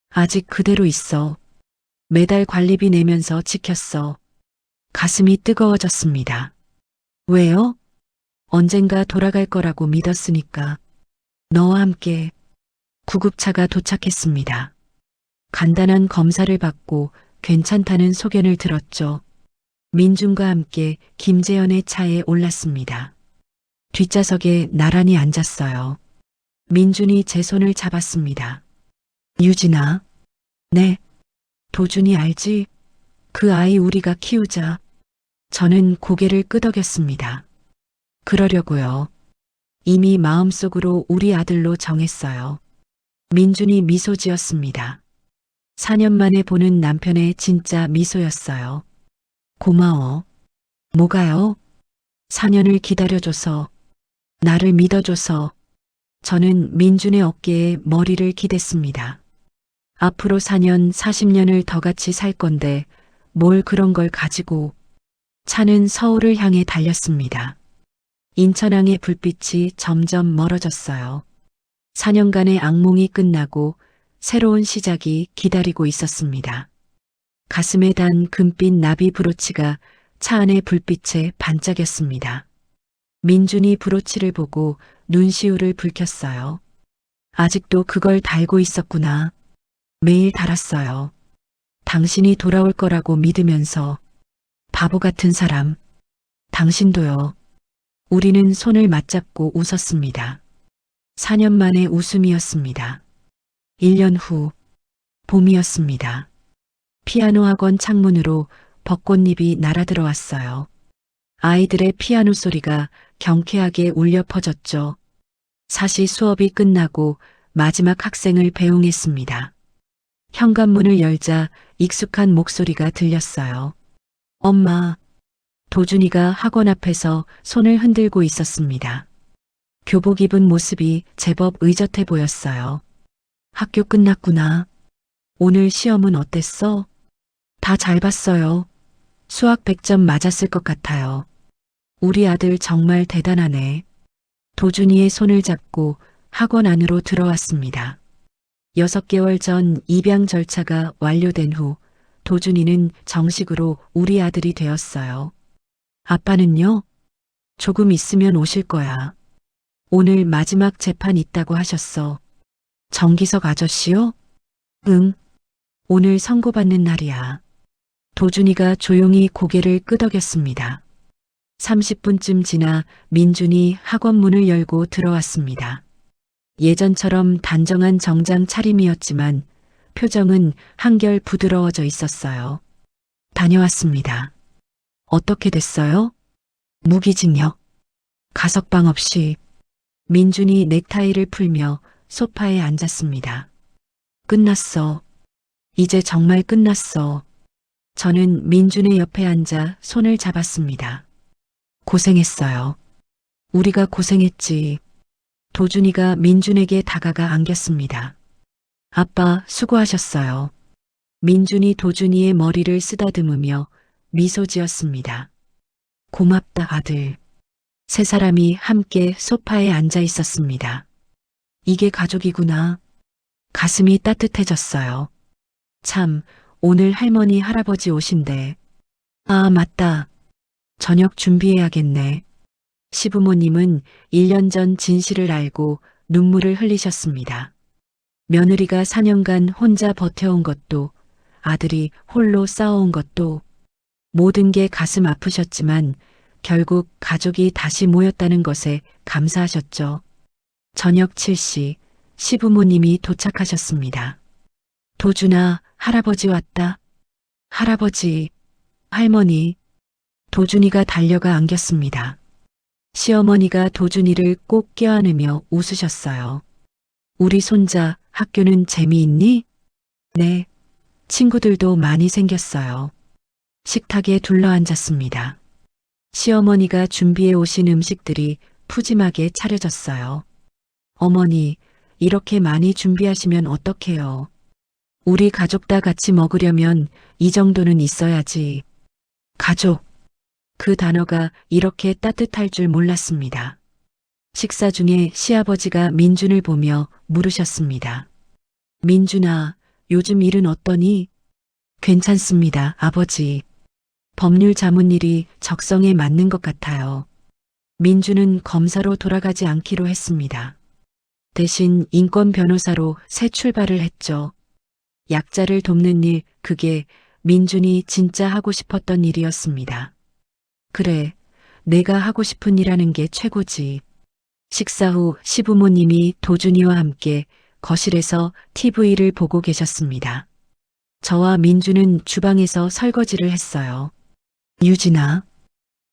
아직 그대로 있어. 매달 관리비 내면서 지켰어. 가슴이 뜨거워졌습니다. 왜요? 언젠가 돌아갈 거라고 믿었으니까. 너와 함께. 구급차가 도착했습니다. 간단한 검사를 받고 괜찮다는 소견을 들었죠. 민준과 함께 김재현의 차에 올랐습니다. 뒷좌석에 나란히 앉았어요. 민준이 제 손을 잡았습니다. 유진아. 네. 도준이 알지? 그 아이 우리가 키우자. 저는 고개를 끄덕였습니다. 그러려고요. 이미 마음속으로 우리 아들로 정했어요. 민준이 미소 지었습니다. 4년 만에 보는 남편의 진짜 미소였어요. 고마워. 뭐가요? 4년을 기다려줘서, 나를 믿어줘서. 저는 민준의 어깨에 머리를 기댔습니다. 앞으로 4년, 40년을 더 같이 살 건데 뭘 그런 걸 가지고. 차는 서울을 향해 달렸습니다. 인천항의 불빛이 점점 멀어졌어요. 4년간의 악몽이 끝나고 새로운 시작이 기다리고 있었습니다. 가슴에 단 금빛 나비 브로치가 차 안의 불빛에 반짝였습니다. 민준이 브로치를 보고 눈시울을 붉혔어요. 아직도 그걸 달고 있었구나. 매일 달았어요. 당신이 돌아올 거라고 믿으면서. 바보 같은 사람. 당신도요. 우리는 손을 맞잡고 웃었습니다. 4년 만의 웃음이었습니다. 1년 후, 봄이었습니다. 피아노 학원 창문으로 벚꽃잎이 날아들어왔어요. 아이들의 피아노 소리가 경쾌하게 울려 퍼졌죠. 사시 수업이 끝나고 마지막 학생을 배웅했습니다. 현관문을 열자 익숙한 목소리가 들렸어요. 엄마. 도준이가 학원 앞에서 손을 흔들고 있었습니다. 교복 입은 모습이 제법 의젓해 보였어요. 학교 끝났구나. 오늘 시험은 어땠어? 다 잘 봤어요. 수학 100점 맞았을 것 같아요. 우리 아들 정말 대단하네. 도준이의 손을 잡고 학원 안으로 들어왔습니다. 6개월 전 입양 절차가 완료된 후 도준이는 정식으로 우리 아들이 되었어요. 아빠는요? 조금 있으면 오실 거야. 오늘 마지막 재판 있다고 하셨어. 정기석 아저씨요? 응. 오늘 선고받는 날이야. 도준이가 조용히 고개를 끄덕였습니다. 30분쯤 지나 민준이 학원 문을 열고 들어왔습니다. 예전처럼 단정한 정장 차림이었지만 표정은 한결 부드러워져 있었어요. 다녀왔습니다. 어떻게 됐어요? 무기징역. 가석방 없이. 민준이 넥타이를 풀며 소파에 앉았습니다. 끝났어. 이제 정말 끝났어. 저는 민준의 옆에 앉아 손을 잡았습니다. 고생했어요. 우리가 고생했지. 도준이가 민준에게 다가가 안겼습니다. 아빠, 수고하셨어요. 민준이 도준이의 머리를 쓰다듬으며 미소 지었습니다. 고맙다, 아들. 세 사람이 함께 소파에 앉아 있었습니다. 이게 가족이구나. 가슴이 따뜻해졌어요. 참, 오늘 할머니, 할아버지 오신대. 아, 맞다. 저녁 준비해야겠네. 시부모님은 1년 전 진실을 알고 눈물을 흘리셨습니다. 며느리가 4년간 혼자 버텨온 것도, 아들이 홀로 싸워온 것도, 모든 게 가슴 아프셨지만 결국 가족이 다시 모였다는 것에 감사하셨죠. 저녁 7시 시부모님이 도착하셨습니다. 도준아, 할아버지 왔다. 할아버지, 할머니. 도준이가 달려가 안겼습니다. 시어머니가 도준이를 꼭 껴안으며 웃으셨어요. 우리 손자 학교는 재미있니? 네. 친구들도 많이 생겼어요. 식탁에 둘러앉았습니다. 시어머니가 준비해 오신 음식들이 푸짐하게 차려졌어요. 어머니, 이렇게 많이 준비하시면 어떡해요? 우리 가족 다 같이 먹으려면 이 정도는 있어야지. 가족. 그 단어가 이렇게 따뜻할 줄 몰랐습니다. 식사 중에 시아버지가 민준을 보며 물으셨습니다. 민준아, 요즘 일은 어떠니? 괜찮습니다, 아버지. 법률 자문일이 적성에 맞는 것 같아요. 민준은 검사로 돌아가지 않기로 했습니다. 대신 인권 변호사로 새 출발을 했죠. 약자를 돕는 일, 그게 민준이 진짜 하고 싶었던 일이었습니다. 그래, 내가 하고 싶은 일하는 게 최고지. 식사 후 시부모님이 도준이와 함께 거실에서 TV를 보고 계셨습니다. 저와 민준은 주방에서 설거지를 했어요. 유진아,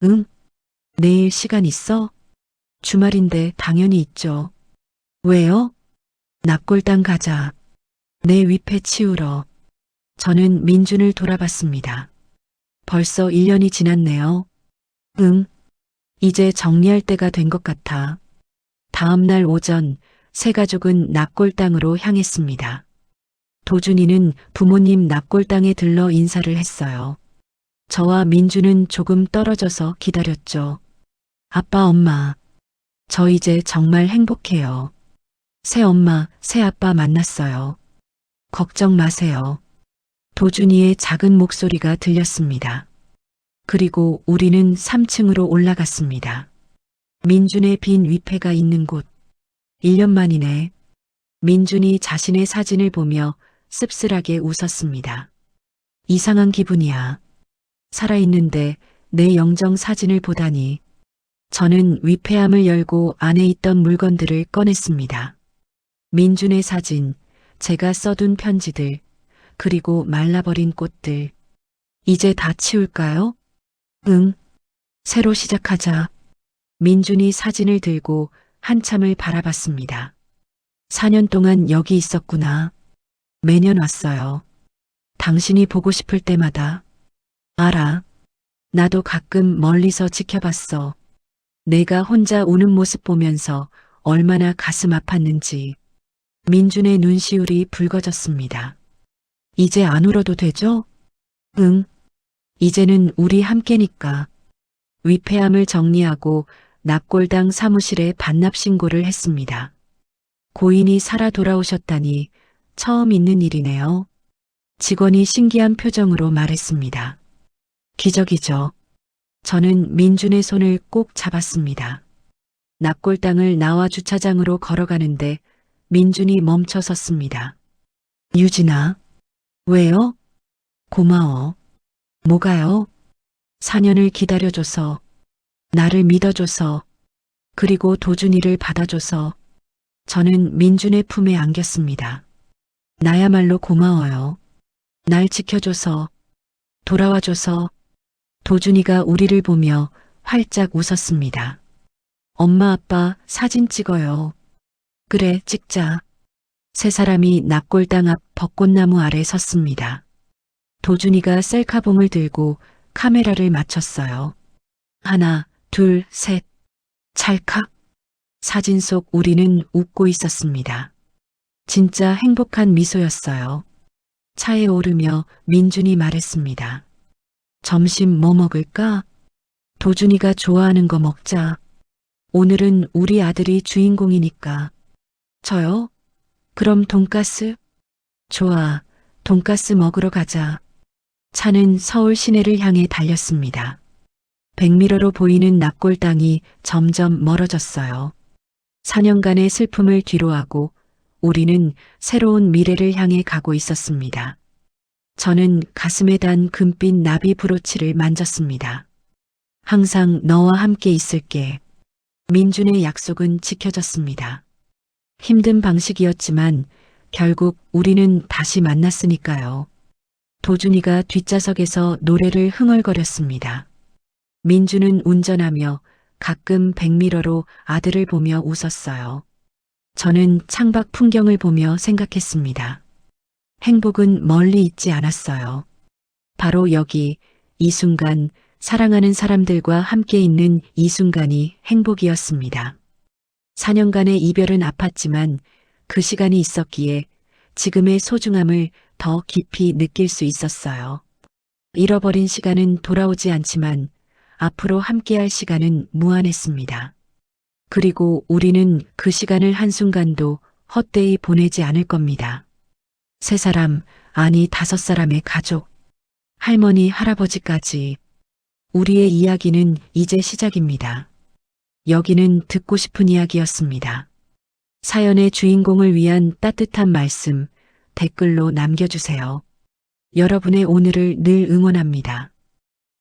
응? 내일 시간 있어? 주말인데 당연히 있죠. 왜요? 납골당 가자. 내 위패 치우러. 저는 민준을 돌아봤습니다. 벌써 1년이 지났네요. 응. 이제 정리할 때가 된 것 같아. 다음 날 오전 세 가족은 납골당으로 향했습니다. 도준이는 부모님 납골당에 들러 인사를 했어요. 저와 민준은 조금 떨어져서 기다렸죠. 아빠, 엄마. 저 이제 정말 행복해요. 새 엄마, 새 아빠 만났어요. 걱정 마세요. 도준이의 작은 목소리가 들렸습니다. 그리고 우리는 3층으로 올라갔습니다. 민준의 빈 위패가 있는 곳. 1년 만이네. 민준이 자신의 사진을 보며 씁쓸하게 웃었습니다. 이상한 기분이야. 살아있는데 내 영정 사진을 보다니. 저는 위패함을 열고 안에 있던 물건들을 꺼냈습니다. 민준의 사진, 제가 써둔 편지들, 그리고 말라버린 꽃들. 이제 다 치울까요? 응. 새로 시작하자. 민준이 사진을 들고 한참을 바라봤습니다. 4년 동안 여기 있었구나. 매년 왔어요. 당신이 보고 싶을 때마다. 알아. 나도 가끔 멀리서 지켜봤어. 내가 혼자 우는 모습 보면서 얼마나 가슴 아팠는지. 민준의 눈시울이 붉어졌습니다. 이제 안 울어도 되죠? 응. 이제는 우리 함께니까. 위패함을 정리하고 납골당 사무실에 반납 신고를 했습니다. 고인이 살아 돌아오셨다니 처음 있는 일이네요. 직원이 신기한 표정으로 말했습니다. 기적이죠. 저는 민준의 손을 꼭 잡았습니다. 납골당을 나와 주차장으로 걸어가는데 민준이 멈춰 섰습니다. 유진아. 왜요? 고마워. 뭐가요? 4년을 기다려줘서, 나를 믿어줘서, 그리고 도준이를 받아줘서 저는 민준의 품에 안겼습니다. 나야말로 고마워요. 날 지켜줘서, 돌아와줘서. 도준이가 우리를 보며 활짝 웃었습니다. 엄마, 아빠 사진 찍어요. 그래, 찍자. 세 사람이 납골당 앞 벚꽃나무 아래 섰습니다. 도준이가 셀카봉을 들고 카메라를 맞췄어요. 하나, 둘, 셋. 찰칵. 사진 속 우리는 웃고 있었습니다. 진짜 행복한 미소였어요. 차에 오르며 민준이 말했습니다. 점심 뭐 먹을까? 도준이가 좋아하는 거 먹자. 오늘은 우리 아들이 주인공이니까. 저요? 그럼 돈가스? 좋아, 돈가스 먹으러 가자. 차는 서울 시내를 향해 달렸습니다. 백미러로 보이는 납골 땅이 점점 멀어졌어요. 4년간의 슬픔을 뒤로하고 우리는 새로운 미래를 향해 가고 있었습니다. 저는 가슴에 단 금빛 나비 브로치를 만졌습니다. 항상 너와 함께 있을게. 민준의 약속은 지켜졌습니다. 힘든 방식이었지만 결국 우리는 다시 만났으니까요. 도준이가 뒷좌석에서 노래를 흥얼거렸습니다. 민준은 운전하며 가끔 백미러로 아들을 보며 웃었어요. 저는 창밖 풍경을 보며 생각했습니다. 행복은 멀리 있지 않았어요. 바로 여기, 이 순간, 사랑하는 사람들과 함께 있는 이 순간이 행복이었습니다. 4년간의 이별은 아팠지만 그 시간이 있었기에 지금의 소중함을 더 깊이 느낄 수 있었어요. 잃어버린 시간은 돌아오지 않지만 앞으로 함께할 시간은 무한했습니다. 그리고 우리는 그 시간을 한순간도 헛되이 보내지 않을 겁니다. 3사람, 아니 5사람의 가족, 할머니, 할아버지까지 우리의 이야기는 이제 시작입니다. 여기는 듣고 싶은 이야기였습니다. 사연의 주인공을 위한 따뜻한 말씀, 댓글로 남겨주세요. 여러분의 오늘을 늘 응원합니다.